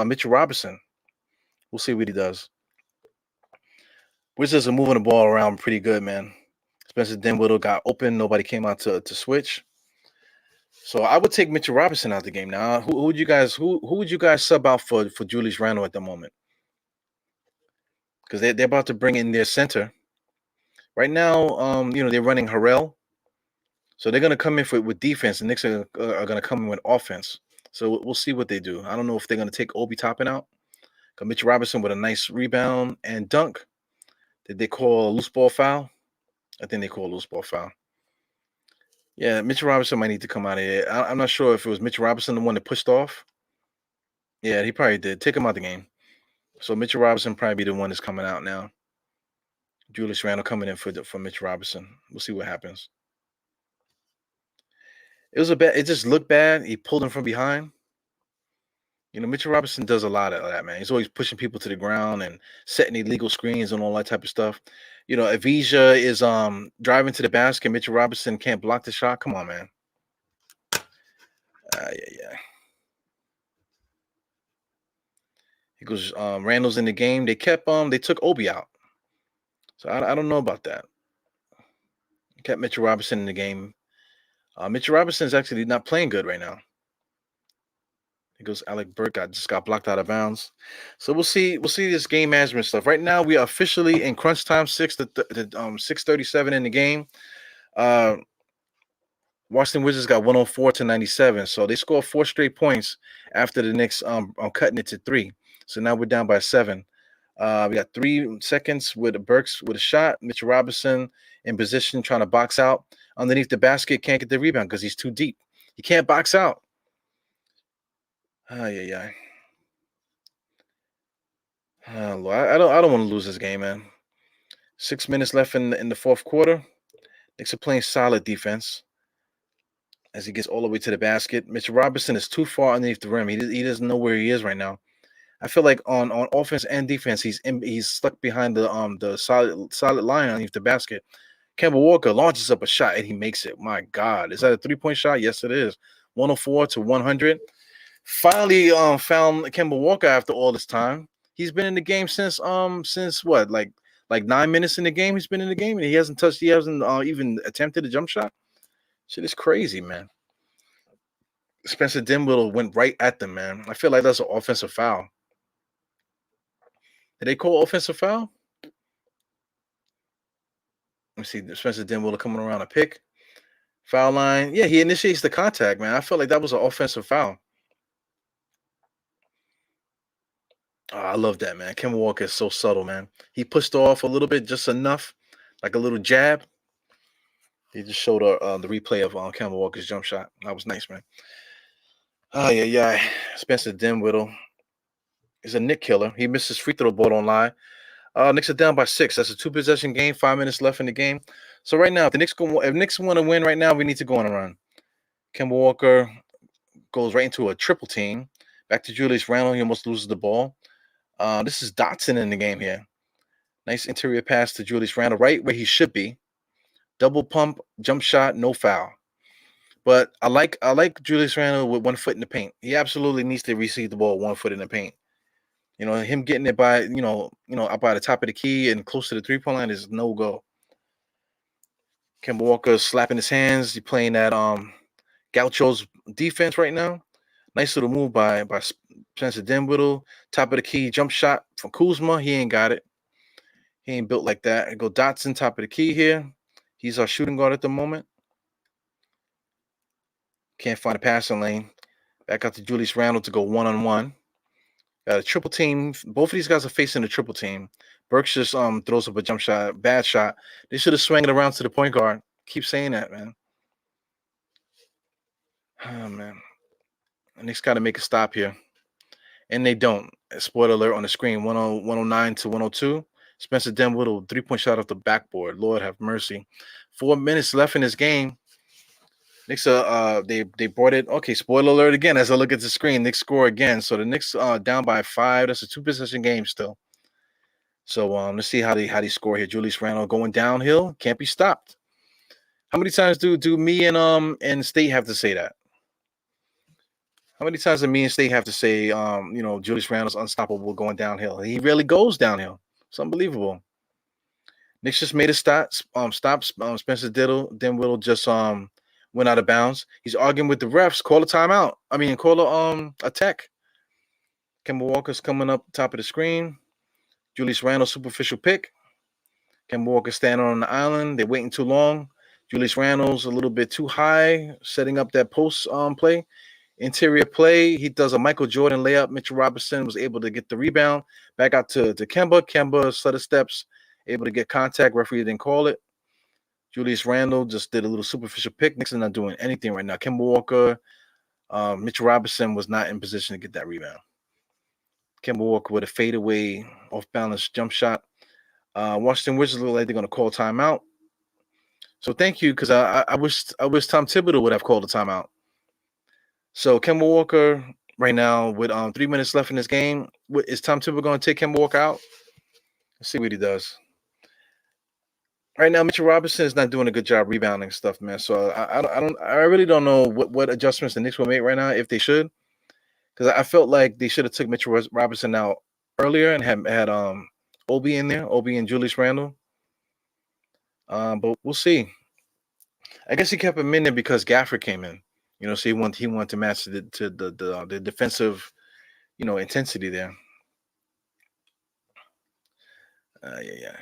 Mitchell Robinson. We'll see what he does. Wizards are moving the ball around pretty good, man. Spencer Dinwiddie got open. Nobody came out to switch. So I would take Mitchell Robinson out the game now. Who would you guys sub out for Julius Randle at the moment? Because they're about to bring in their center. Right now, they're running Harrell. So they're going to come in with defense. The Knicks are going to come in with offense. So we'll see what they do. I don't know if they're going to take Obi Toppin out. Mitchell Robinson with a nice rebound and dunk. Did they call a loose ball foul? I think they call a loose ball foul. Yeah, Mitchell Robinson might need to come out of here. I'm not sure if it was Mitchell Robinson the one that pushed off. Yeah, he probably did. Take him out the game. So Mitchell Robinson probably be the one that's coming out now. Julius Randle coming in for Mitchell Robinson. We'll see what happens. It just looked bad. He pulled him from behind. Mitchell Robinson does a lot of that, man. He's always pushing people to the ground and setting illegal screens and all that type of stuff. Avdija is driving to the basket. Mitchell Robinson can't block the shot. Come on, man. Yeah. He goes, Randall's in the game. They took Obi out. So I don't know about that. Kept Mitchell Robinson in the game. Mitchell Robinson is actually not playing good right now. He goes, Alec Burke just got blocked out of bounds. So we'll see this game management stuff. Right now, we are officially in crunch time, 6:37 in the game. Washington Wizards got 104 to 97. So they scored 4 straight points after the Knicks cutting it to 3. So now we're down by 7. We got 3 seconds with Burks with a shot. Mitchell Robinson in position trying to box out underneath the basket. Can't get the rebound because he's too deep. He can't box out. Yeah. Lord, I don't want to lose this game, man. 6 minutes left in the fourth quarter. Knicks are playing solid defense as he gets all the way to the basket. Mitchell Robinson is too far underneath the rim. He doesn't know where he is right now. I feel like on offense and defense, he's stuck behind the solid line underneath the basket. Kemba Walker launches up a shot and he makes it. My God, is that a 3-point shot? Yes, it is. 104 to 100. Finally, found Kemba Walker after all this time. He's been in the game since what, like 9 minutes in the game. He's been in the game and he hasn't even attempted a jump shot. Shit is crazy, man. Spencer Dinwiddie went right at them, man. I feel like that's an offensive foul. Did they call offensive foul? Let me see. Spencer Dinwiddie coming around a pick. Foul line. Yeah, he initiates the contact, man. I felt like that was an offensive foul. I love that, man. Kemba Walker is so subtle, man. He pushed off a little bit, just enough, like a little jab. He just showed the replay of Kemba Walker's jump shot. That was nice, man. Oh, yeah. Spencer Dinwiddie is a Nick killer. He missed his free throw ball on line. Knicks are down by 6. That's a 2-possession game, 5 minutes left in the game. So right now, if Knicks want to win right now, we need to go on a run. Kemba Walker goes right into a triple team. Back to Julius Randle. He almost loses the ball. This is Dotson in the game here. Nice interior pass to Julius Randle, right where he should be. Double pump, jump shot, no foul. But I like Julius Randle with 1 foot in the paint. He absolutely needs to receive the ball 1 foot in the paint. You know, him getting it by, up by the top of the key and close to the 3-point line is no go. Kemba Walker slapping his hands. He's playing that Gaucho's defense right now. Nice little move by Spencer Dinwiddie. Top of the key, jump shot from Kuzma. He ain't got it. He ain't built like that. Go Dotson, top of the key here. He's our shooting guard at the moment. Can't find a passing lane. Back out to Julius Randle to go one-on-one. Got a triple team. Both of these guys are facing a triple team. Burks just throws up a jump shot, bad shot. They should have swung it around to the point guard. Keep saying that, man. Oh, man. The Knicks got to make a stop here. And they don't. Spoiler alert on the screen, 109 to 102. Spencer Dinwiddie, 3-point shot off the backboard. Lord have mercy. 4 minutes left in this game. Knicks they brought it. Okay, spoiler alert again. As I look at the screen, Knicks score again. So the Knicks down by 5. That's a 2-possession game still. So let's see how they score here. Julius Randle going downhill, can't be stopped. How many times do me and State have to say that? How many times do me and State have to say Julius Randle's unstoppable going downhill? He really goes downhill. It's unbelievable. Knicks just made a stop. Spencer Dinwiddie just went out of bounds. He's arguing with the refs. Call a timeout. Call a tech. Kemba Walker's coming up top of the screen. Julius Randle superficial pick. Kemba Walker standing on the island. They're waiting too long. Julius Randle's a little bit too high, setting up that post play. Interior play. He does a Michael Jordan layup. Mitchell Robinson was able to get the rebound. Back out to Kemba. Kemba set of steps, able to get contact. Referee didn't call it. Julius Randle just did a little superficial pick. Knicks are not doing anything right now. Kemba Walker, Mitchell Robinson was not in position to get that rebound. Kemba Walker with a fadeaway, off-balance jump shot. Washington Wizards look like they're going to call timeout. So thank you, because I wish Tom Thibodeau would have called a timeout. So Kemba Walker right now with 3 minutes left in this game. Is Tom Thibodeau going to take Kemba Walker out? Let's see what he does. Right now, Mitchell Robinson is not doing a good job rebounding stuff, man. So I really don't know what adjustments the Knicks will make right now, if they should. Because I felt like they should have took Mitchell Robinson out earlier and had Obi in there, Obi and Julius Randle. But we'll see. I guess he kept him in there because Gafford came in. So he wanted to match the defensive, intensity there. Yeah.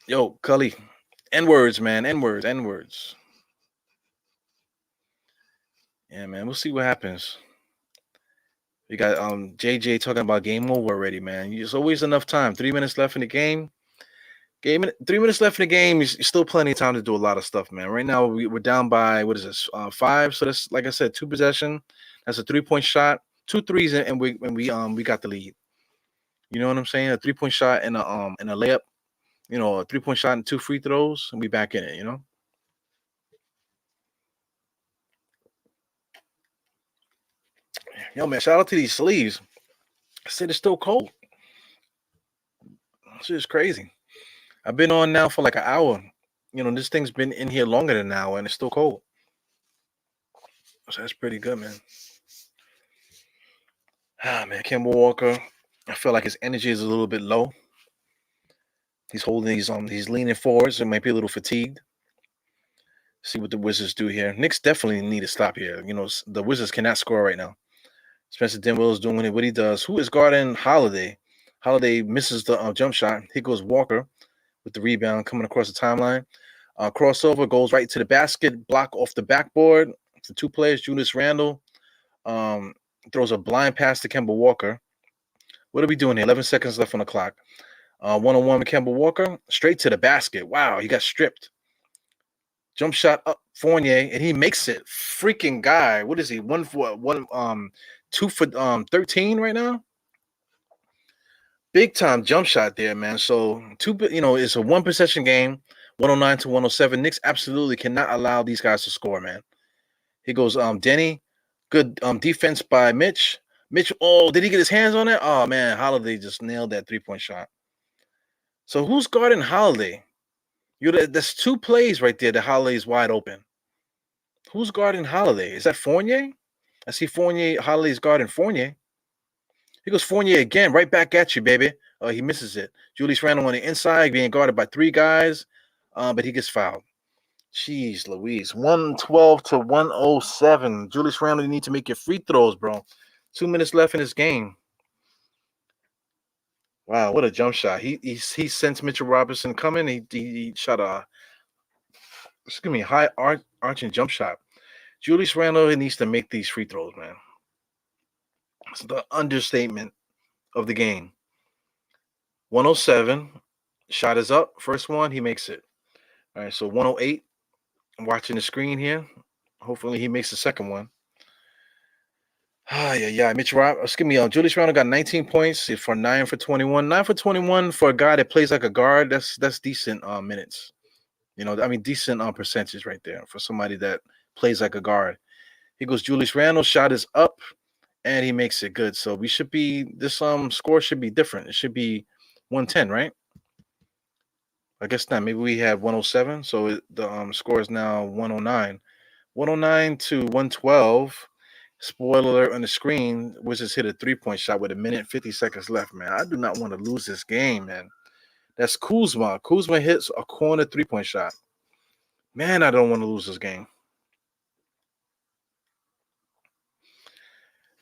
Yo, Cully, N-words, man, N-words. Yeah, man, we'll see what happens. We got JJ talking about game over already, man. There's always enough time. 3 minutes left in the game. 3 minutes left in the game. Is still plenty of time to do a lot of stuff, man. Right now we're down by 5. So that's, like I said, 2 possession. That's a 3-point shot, 2 threes, and we got the lead. You know what I'm saying? A 3-point shot and a layup. A 3-point shot and 2 free throws, and we back in it. Yo, man, shout out to these sleeves. I said it's still cold. This is crazy. I've been on now for like an hour. This thing's been in here longer than an hour, and it's still cold. So that's pretty good, man. Man, Kemba Walker, I feel like his energy is a little bit low. He's holding he's leaning forward, so he might be a little fatigued. See what the Wizards do here. Knicks definitely need to stop here. The Wizards cannot score right now. Spencer Dinwiddie is doing what he does. Who is guarding Holiday? Holiday misses the jump shot. Here goes Walker with the rebound coming across the timeline. Crossover goes right to the basket. Block off the backboard for 2 players. Julius Randle throws a blind pass to Kemba Walker. What are we doing here? 11 seconds left on the clock. One-on-one with Kemba Walker, straight to the basket. Wow, he got stripped. Jump shot up Fournier, and he makes it. Freaking guy. What is he? 2 for 13 right now? Big time jump shot there, man. So it's a one possession game, 109 to 107. Knicks absolutely cannot allow these guys to score, man. Here goes Denny. Good defense by Mitch. Mitch, did he get his hands on it? Oh man, Holiday just nailed that 3-point shot. So who's guarding Holiday? That's 2 plays right there that Holiday's wide open. Who's guarding Holiday? Is that Fournier? I see Fournier. Holiday's guarding Fournier. Here goes Fournier again, right back at you, baby. He misses it. Julius Randle on the inside, being guarded by 3 guys, but he gets fouled. Jeez Louise. 112 to 107. Julius Randle, you need to make your free throws, bro. 2 minutes left in this game. Wow, what a jump shot. He sensed Mitchell Robinson coming. He shot a high arching jump shot. Julius Randle, he needs to make these free throws, man. It's the understatement of the game. 107. Shot is up. First one, he makes it. All right, so 108. I'm watching the screen here. Hopefully he makes the second one. Julius Randle got 19 points for 9 for 21. 9 for 21 for a guy that plays like a guard. That's decent minutes. Decent percentage right there for somebody that plays like a guard. Here goes Julius Randle. Shot is up, and he makes it good. So this score should be different. It should be 110, right? I guess not. Maybe we had 107. So the score is now 109. 109 to 112. Spoiler alert on the screen. Wizards hit a 3-point shot with 1:50 seconds left, man. I do not want to lose this game, man. That's Kuzma. Kuzma hits a corner 3-point shot. Man, I don't want to lose this game.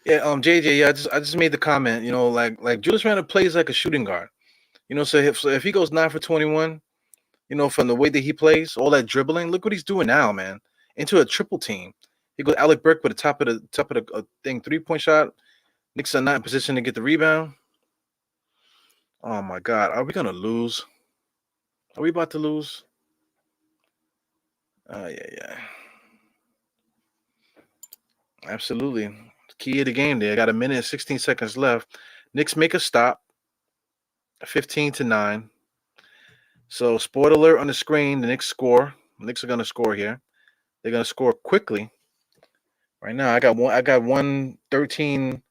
Yeah, JJ. Yeah, I just made the comment. Like Julius Randle plays like a shooting guard. So if he goes 9 for 21, from the way that he plays, all that dribbling. Look what he's doing now, man. Into a triple team. He goes Alec Burke with the top of the thing 3-point shot. Knicks are not in position to get the rebound. Oh my God, are we gonna lose? Are we about to lose? Yeah. Absolutely. Key of the game there. Got 1 minute and 16 seconds left. Knicks make a stop. 15 to 9. So spoiler alert on the screen. The Knicks score. The Knicks are gonna score here. They're gonna score quickly. Right now, I got 113.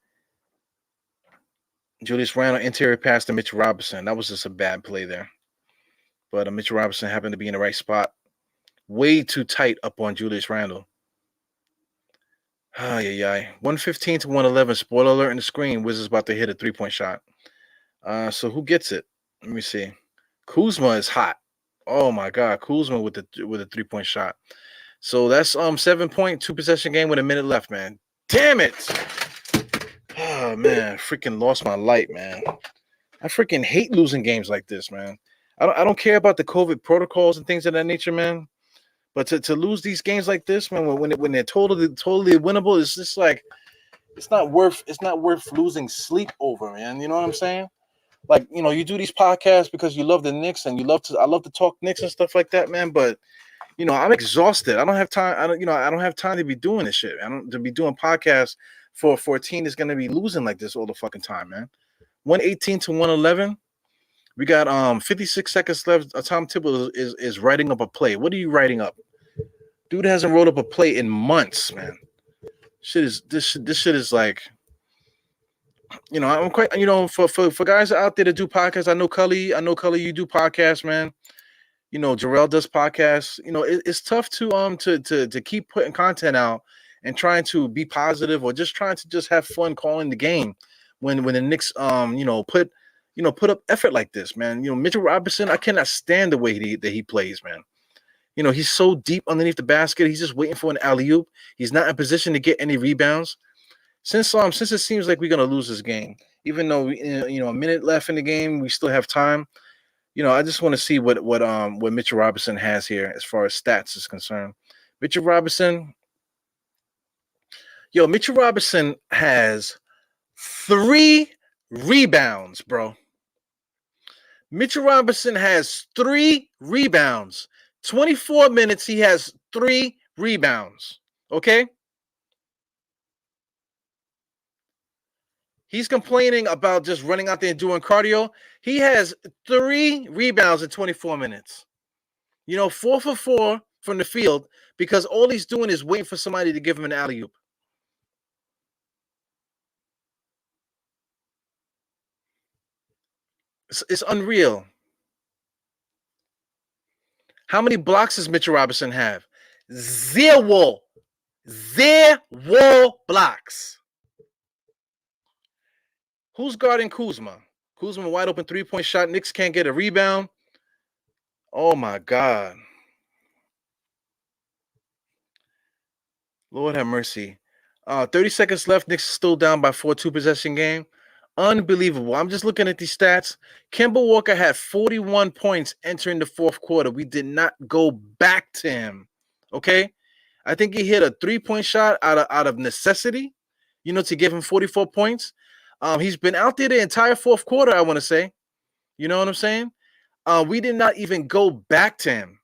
Julius Randle interior pass to Mitchell Robinson. That was just a bad play there. But Mitchell Robinson happened to be in the right spot. Way too tight up on Julius Randle. 115 to 111. Spoiler alert on the screen. Wizards about to hit a 3-point shot. So who gets it? Let me see. Kuzma is hot. Oh my God, Kuzma with a 3-point shot. So that's 7-point 2-possession game with 1 minute left, man. Damn it! Oh man, freaking lost my light, man. I freaking hate losing games like this, man. I don't care about the COVID protocols and things of that nature, man. But to lose these games like this, man, when they're totally winnable, it's just like it's not worth losing sleep over, man. You know what I'm saying? Like, you do these podcasts because you love the Knicks and I love to talk Knicks and stuff like that, man. But I'm exhausted. I don't have time. I don't have time to be doing this shit. To be doing podcasts for a team that's gonna be losing like this all the fucking time, man. 118 to 111. We got 56 seconds left. Tom Thibodeau is writing up a play. What are you writing up? Dude hasn't wrote up a play in months, man. This shit is like, I'm quite, for guys out there that do podcasts. I know Cully, you do podcasts, man. Jarrell does podcasts. It's tough to keep putting content out and trying to be positive or just trying to just have fun calling the game when the Knicks put up effort like this, man. Mitchell Robinson, I cannot stand the way that he plays, man. He's so deep underneath the basket. He's just waiting for an alley-oop. He's not in position to get any rebounds. Since it seems like we're gonna lose this game, even though a minute left in the game, we still have time. I just want to see what Mitchell Robinson has here as far as stats is concerned. Mitchell Robinson, Yo, Mitchell Robinson has 3 rebounds, bro. Mitchell Robinson has 3 rebounds. 24 minutes, he has 3 rebounds. Okay? He's complaining about just running out there and doing cardio. He has 3 rebounds in 24 minutes. 4 for 4 from the field because all he's doing is waiting for somebody to give him an alley-oop. It's unreal. How many blocks does Mitchell Robinson have? 0. 0 blocks. Who's guarding Kuzma? Kuzma wide open 3-point shot. Knicks can't get a rebound. Oh my God. Lord have mercy. 30 seconds left. Knicks still down by 4, 2-possession game. Unbelievable. I'm just looking at these stats. Kemba Walker had 41 points entering the fourth quarter. We did not go back to him. Okay? I think he hit a 3-point shot out of necessity, to give him 44 points. He's been out there the entire fourth quarter, I want to say. You know what I'm saying? We did not even go back to him.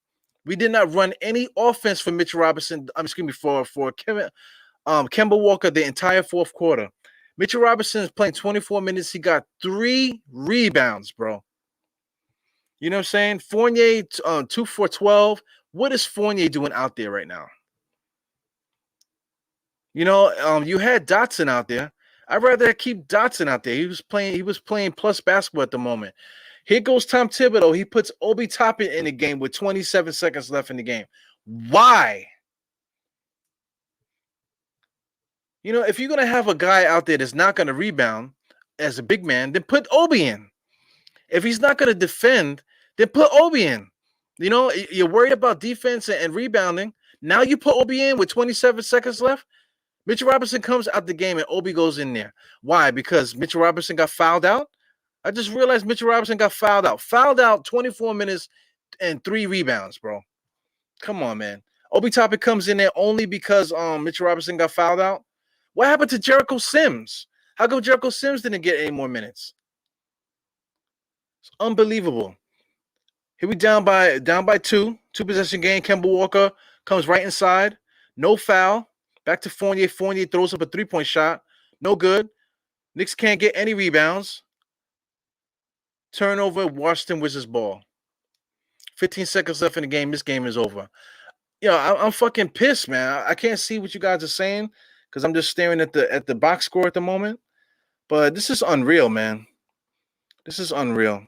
We did not run any offense for Mitchell Robinson. For Kemba Walker the entire fourth quarter. Mitchell Robinson is playing 24 minutes. He got 3 rebounds, bro. You know what I'm saying? Fournier, 2 for 12. What is Fournier doing out there right now? You had Dotson out there. I'd rather keep Dotson out there. He was playing plus basketball at the moment. Here goes Tom Thibodeau. He puts Obi Toppin in the game with 27 seconds left in the game. Why? If you're going to have a guy out there that's not going to rebound as a big man, then put Obi in. If he's not going to defend, then put Obi in. You're worried about defense and rebounding. Now you put Obi in with 27 seconds left. Mitchell Robinson comes out the game and Obi goes in there. Why? Because Mitchell Robinson got fouled out? I just realized Mitchell Robinson got fouled out. Fouled out 24 minutes and 3 rebounds, bro. Come on, man. Obi Toppin comes in there only because Mitchell Robinson got fouled out. What happened to Jericho Sims? How come Jericho Sims didn't get any more minutes? It's unbelievable. Here we down by 2 possession game. Kemba Walker comes right inside. No foul. Back to Fournier. Fournier throws up a 3-point shot. No good. Knicks can't get any rebounds. Turnover. Washington Wizards ball. 15 seconds left in the game. This game is over. I'm fucking pissed, man. I can't see what you guys are saying because I'm just staring at the box score at the moment. But this is unreal, man. This is unreal.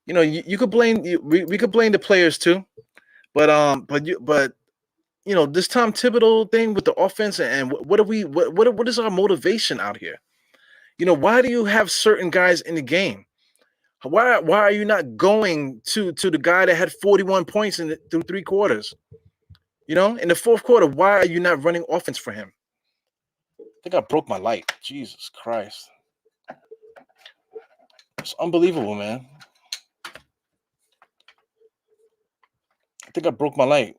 You could blame we could blame the players too, but this Tom Thibodeau thing with the offense and what is our motivation out here? Why do you have certain guys in the game? Why are you not going to the guy that had 41 points through 3 quarters? In the fourth quarter, why are you not running offense for him? I think I broke my light. Jesus Christ. It's unbelievable, man. I think I broke my light.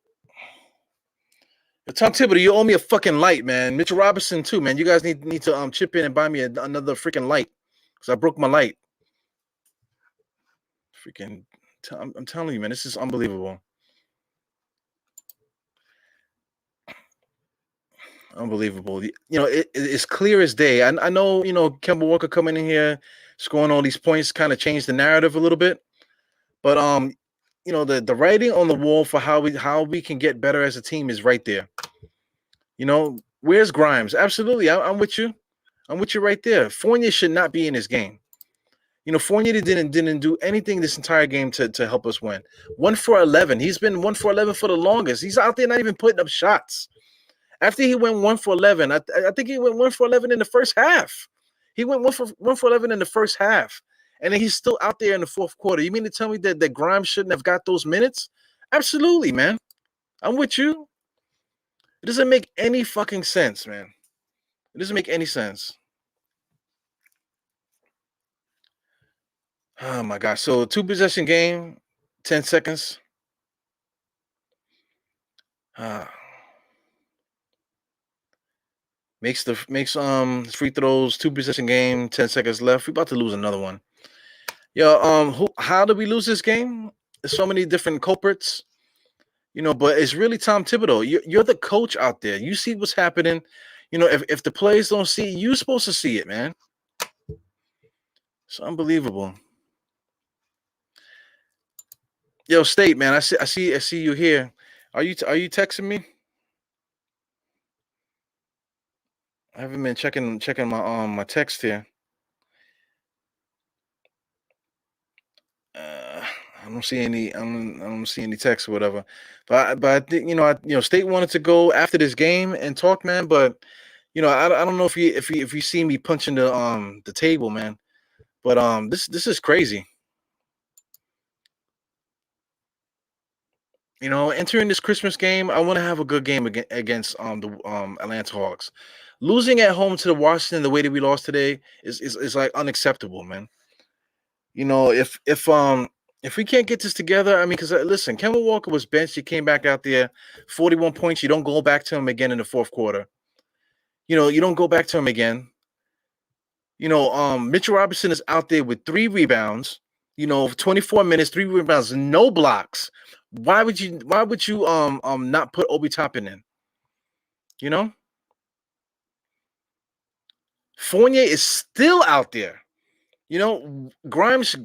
Tom Thibodeau, you owe me a fucking light, man. Mitchell Robinson too, man. You guys need to chip in and buy me another freaking light because I broke my light. Freaking, I'm telling you, man, this is unbelievable. Unbelievable. It's clear as day. I know, Kemba Walker coming in here, scoring all these points, kind of changed the narrative a little bit, but the writing on the wall for how we can get better as a team is right there. Where's Grimes? Absolutely, I'm with you. I'm with you right there. Fournier should not be in this game. Fournier didn't do anything this entire game to help us win. 1 for 11. He's been 1 for 11 for the longest. He's out there not even putting up shots. After he went 1 for 11, I think he went 1 for 11 in the first half. He went 1 for 11 in the first half, and then he's still out there in the fourth quarter. You mean to tell me that Grimes shouldn't have got those minutes? Absolutely, man. I'm with you. It doesn't make any fucking sense, man. It doesn't make any sense. Oh my gosh. So 2 possession game, 10 seconds. Makes free throws, 2 possession game, 10 seconds left. We're about to lose another one. Yo, how did we lose this game? There's so many different culprits, but it's really Tom Thibodeau. You're the coach out there. You see what's happening. If the players don't see it, you're supposed to see it, man. It's unbelievable. Yo, State, man, I see you here. Are you texting me? I haven't been checking my text here. I don't see any. I don't see any text or whatever. But I think State wanted to go after this game and talk, man. But I don't know if you see me punching the table, man. But this is crazy. Entering this Christmas game, I want to have a good game against the Atlanta Hawks. Losing at home to the Washington the way that we lost today is like unacceptable, man. If we can't get this together, I mean, because listen, Kemba Walker was benched. He came back out there, 41 points. You don't go back to him again in the fourth quarter. You don't go back to him again. Mitchell Robinson is out there with 3 rebounds. 24 minutes, 3 rebounds, no blocks. Why would you not put Obi Toppin in? Fournier is still out there. Grimes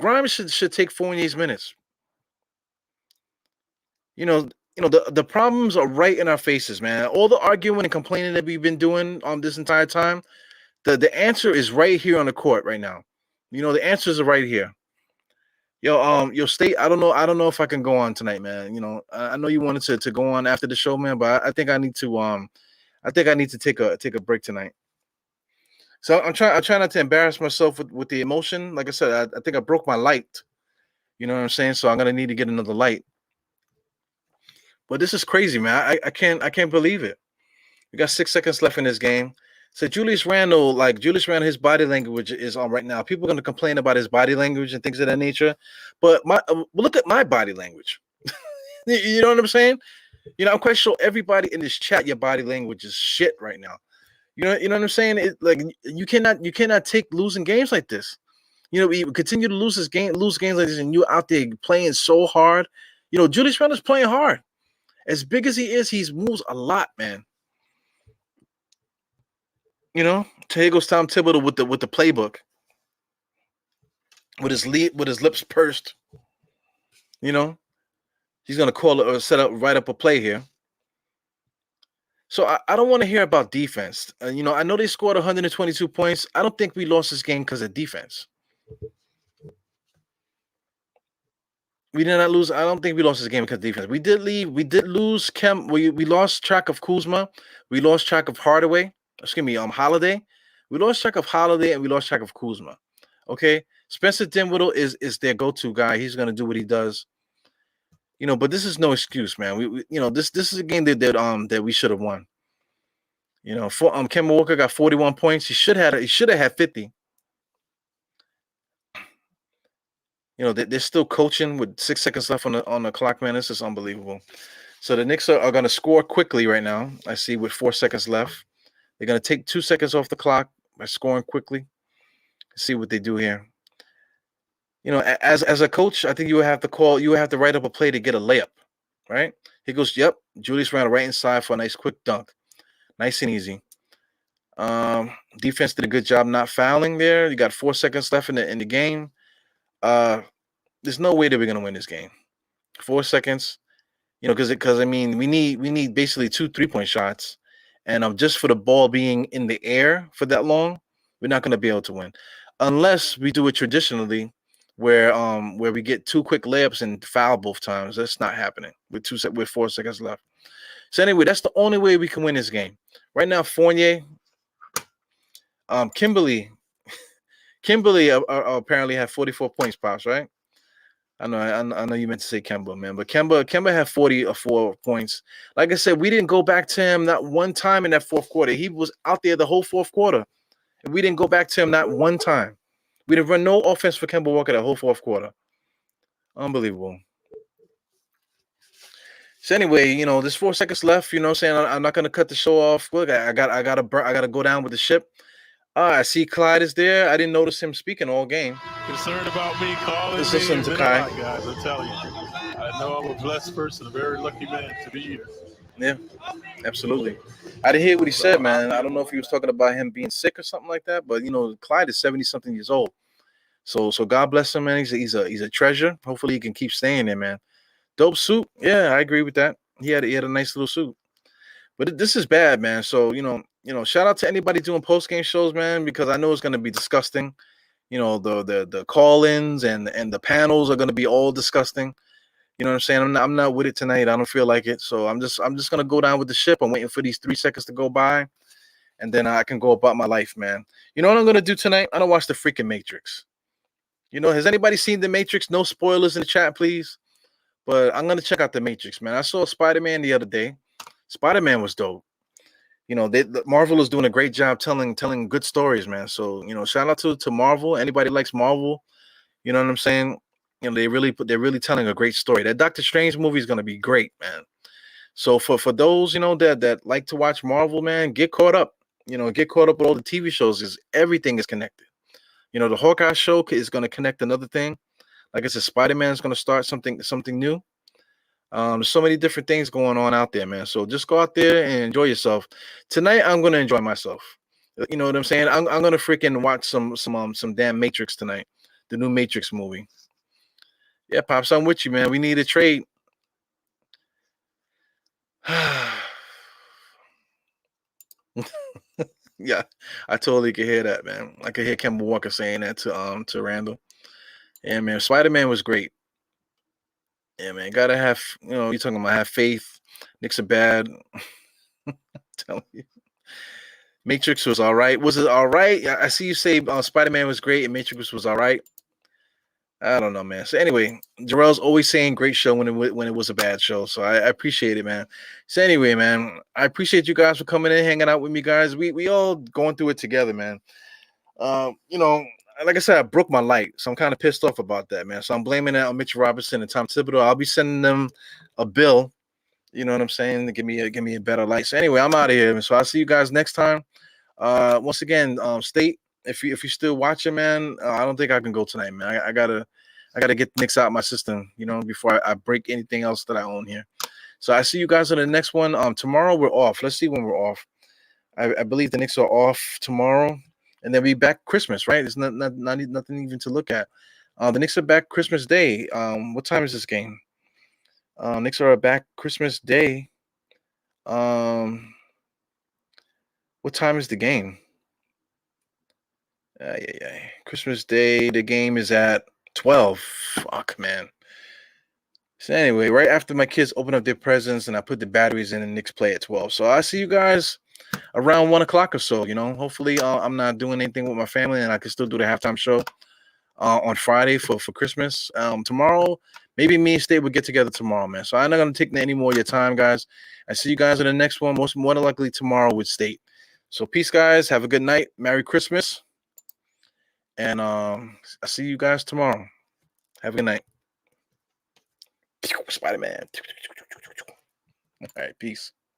should take Fournier's minutes. The problems are right in our faces, man. All the arguing and complaining that we've been doing this entire time, the answer is right here on the court right now. The answers are right here. Yo, State, I don't know if I can go on tonight, man. I know you wanted to go on after the show, man, but I think I need to take a break tonight. So I'm trying not to embarrass myself with the emotion. Like I said, I think I broke my light. You know what I'm saying? So I'm gonna need to get another light. But this is crazy, man. I can't believe it. We got 6 seconds left in this game. So Julius Randle, his body language is on right now. People are going to complain about his body language and things of that nature. But look at my body language. You know what I'm saying? I'm quite sure everybody in this chat, your body language is shit right now. You know what I'm saying? You cannot take losing games like this. We continue to lose games like this, and you out there playing so hard. Julius Randle's playing hard. As big as he is, he moves a lot, man. Here goes Tom Thibodeau with the playbook, with his lips pursed. He's gonna call it or write up a play here. So I don't want to hear about defense. I know they scored 122 points. I don't think we lost this game because of defense. We did not lose. I don't think we lost this game because of defense. We did lose we lost track of Kuzma. We lost track of Hardaway. Excuse me, Holiday. We lost track of Holiday and we lost track of Kuzma. Okay. Spencer Dinwiddie is their go-to guy. He's gonna do what he does. But this is no excuse, man. We this is a game that we should have won. Kemba Walker got 41 points. He should have had 50. They're still coaching with 6 seconds left on the clock, man. This is unbelievable. So the Knicks are going to score quickly right now. I see with 4 seconds left. They're going to take 2 seconds off the clock by scoring quickly. See what they do here. As a coach, I think you would have to write up a play to get a layup, right? He goes, yep, Julius Randle right inside for a nice quick dunk. Nice and easy. Defense did a good job not fouling there. You got 4 seconds left in the game. There's no way that we're gonna win this game. 4 seconds, because I mean we need basically 2 3-point shots, and just for the ball being in the air for that long, we're not gonna be able to win unless we do it traditionally, where we get 2 quick layups and foul both times. That's not happening with 4 seconds left. So anyway, that's the only way we can win this game. Right now, Fournier, Kimberly apparently had 44 points, Pops, right? I know you meant to say Kemba, man, but Kemba had 44 points. Like I said, we didn't go back to him not one time in that fourth quarter. He was out there the whole fourth quarter, and we didn't go back to him not one time. We didn't run no offense for Kemba Walker that whole fourth quarter. Unbelievable. So anyway, there's 4 seconds left. You know what I'm saying? I'm not gonna cut the show off. Look, I gotta go down with the ship. I see Clyde is there. I didn't notice him speaking all game. Concerned about me calling Let's me. listen It's to been a Kai. lot, guys. I'm telling you. I know I'm a blessed person, a very lucky man to be here. Yeah, absolutely. I didn't hear what he said, man. I don't know if he was talking about him being sick or something like that. But Clyde is 70-something years old. So God bless him, man. He's a treasure. Hopefully he can keep staying there, man. Dope suit. Yeah, I agree with that. He had a nice little suit. But this is bad, man. So shout out to anybody doing post game shows, man, because I know it's gonna be disgusting. The call-ins and the panels are gonna be all disgusting. You know what I'm saying? I'm not with it tonight. I don't feel like it. So I'm just gonna go down with the ship. I'm waiting for these 3 seconds to go by, and then I can go about my life, man. You know what I'm gonna do tonight? I'm gonna watch the freaking Matrix. Has anybody seen the Matrix? No spoilers in the chat, please. But I'm gonna check out the Matrix, man. I saw Spider-Man the other day. Spider-Man was dope. Marvel is doing a great job telling good stories, man. So shout out to Marvel. Anybody likes Marvel, you know what I'm saying? They're really telling a great story. That Doctor Strange movie is gonna be great, man. So for those that like to watch Marvel, man, get caught up. Get caught up with all the TV shows. Is everything is connected. The Hawkeye show is gonna connect another thing. Like I said, Spider-Man is gonna start something new. There's so many different things going on out there, man. So just go out there and enjoy yourself. Tonight, I'm gonna enjoy myself. You know what I'm saying? I'm gonna freaking watch some damn Matrix tonight, the new Matrix movie. Yeah, Pops, I'm with you, man. We need a trade. Yeah, I totally could hear that, man. I could hear Kemba Walker saying that to Randall. Yeah, man. Spider-Man was great. Yeah, man. Gotta have you're talking about have faith. Knicks are bad. Telling you. Matrix was all right. Was it all right? I see you say Spider-Man was great and Matrix was all right. I don't know, man. So anyway, Jarrell's always saying great show when it was a bad show. So I appreciate it, man. So anyway, man, I appreciate you guys for coming in, hanging out with me, guys. We all going through it together, man. Like I said, I broke my light, so I'm kind of pissed off about that, man. So I'm blaming that on Mitch Robinson and Tom Thibodeau. I'll be sending them a bill. You know what I'm saying? To give me a better light. So anyway, I'm out of here. So I'll see you guys next time. Once again, State, if you're still watching, man, I don't think I can go tonight, man. I gotta get the Knicks out of my system, before I break anything else that I own here. So I see you guys on the next one. Tomorrow we're off. Let's see when we're off. I believe the Knicks are off tomorrow, and then we back Christmas, right? There's nothing even to look at. The Knicks are back Christmas Day. What time is this game? Knicks are back Christmas Day. What time is the game? Yeah. Christmas Day, the game is at 12. Fuck, man. So anyway, right after my kids open up their presents and I put the batteries in, and Knicks play at 12. So I see you guys around 1 o'clock or so. Hopefully I'm not doing anything with my family and I can still do the halftime show on Friday for Christmas. Tomorrow, maybe me and State will get together tomorrow, man. So I'm not gonna take any more of your time, guys. I see you guys in the next one, most more than likely tomorrow with State. So peace, guys. Have a good night. Merry Christmas. And I see you guys tomorrow. Have a good night. Spider-Man. All right, peace.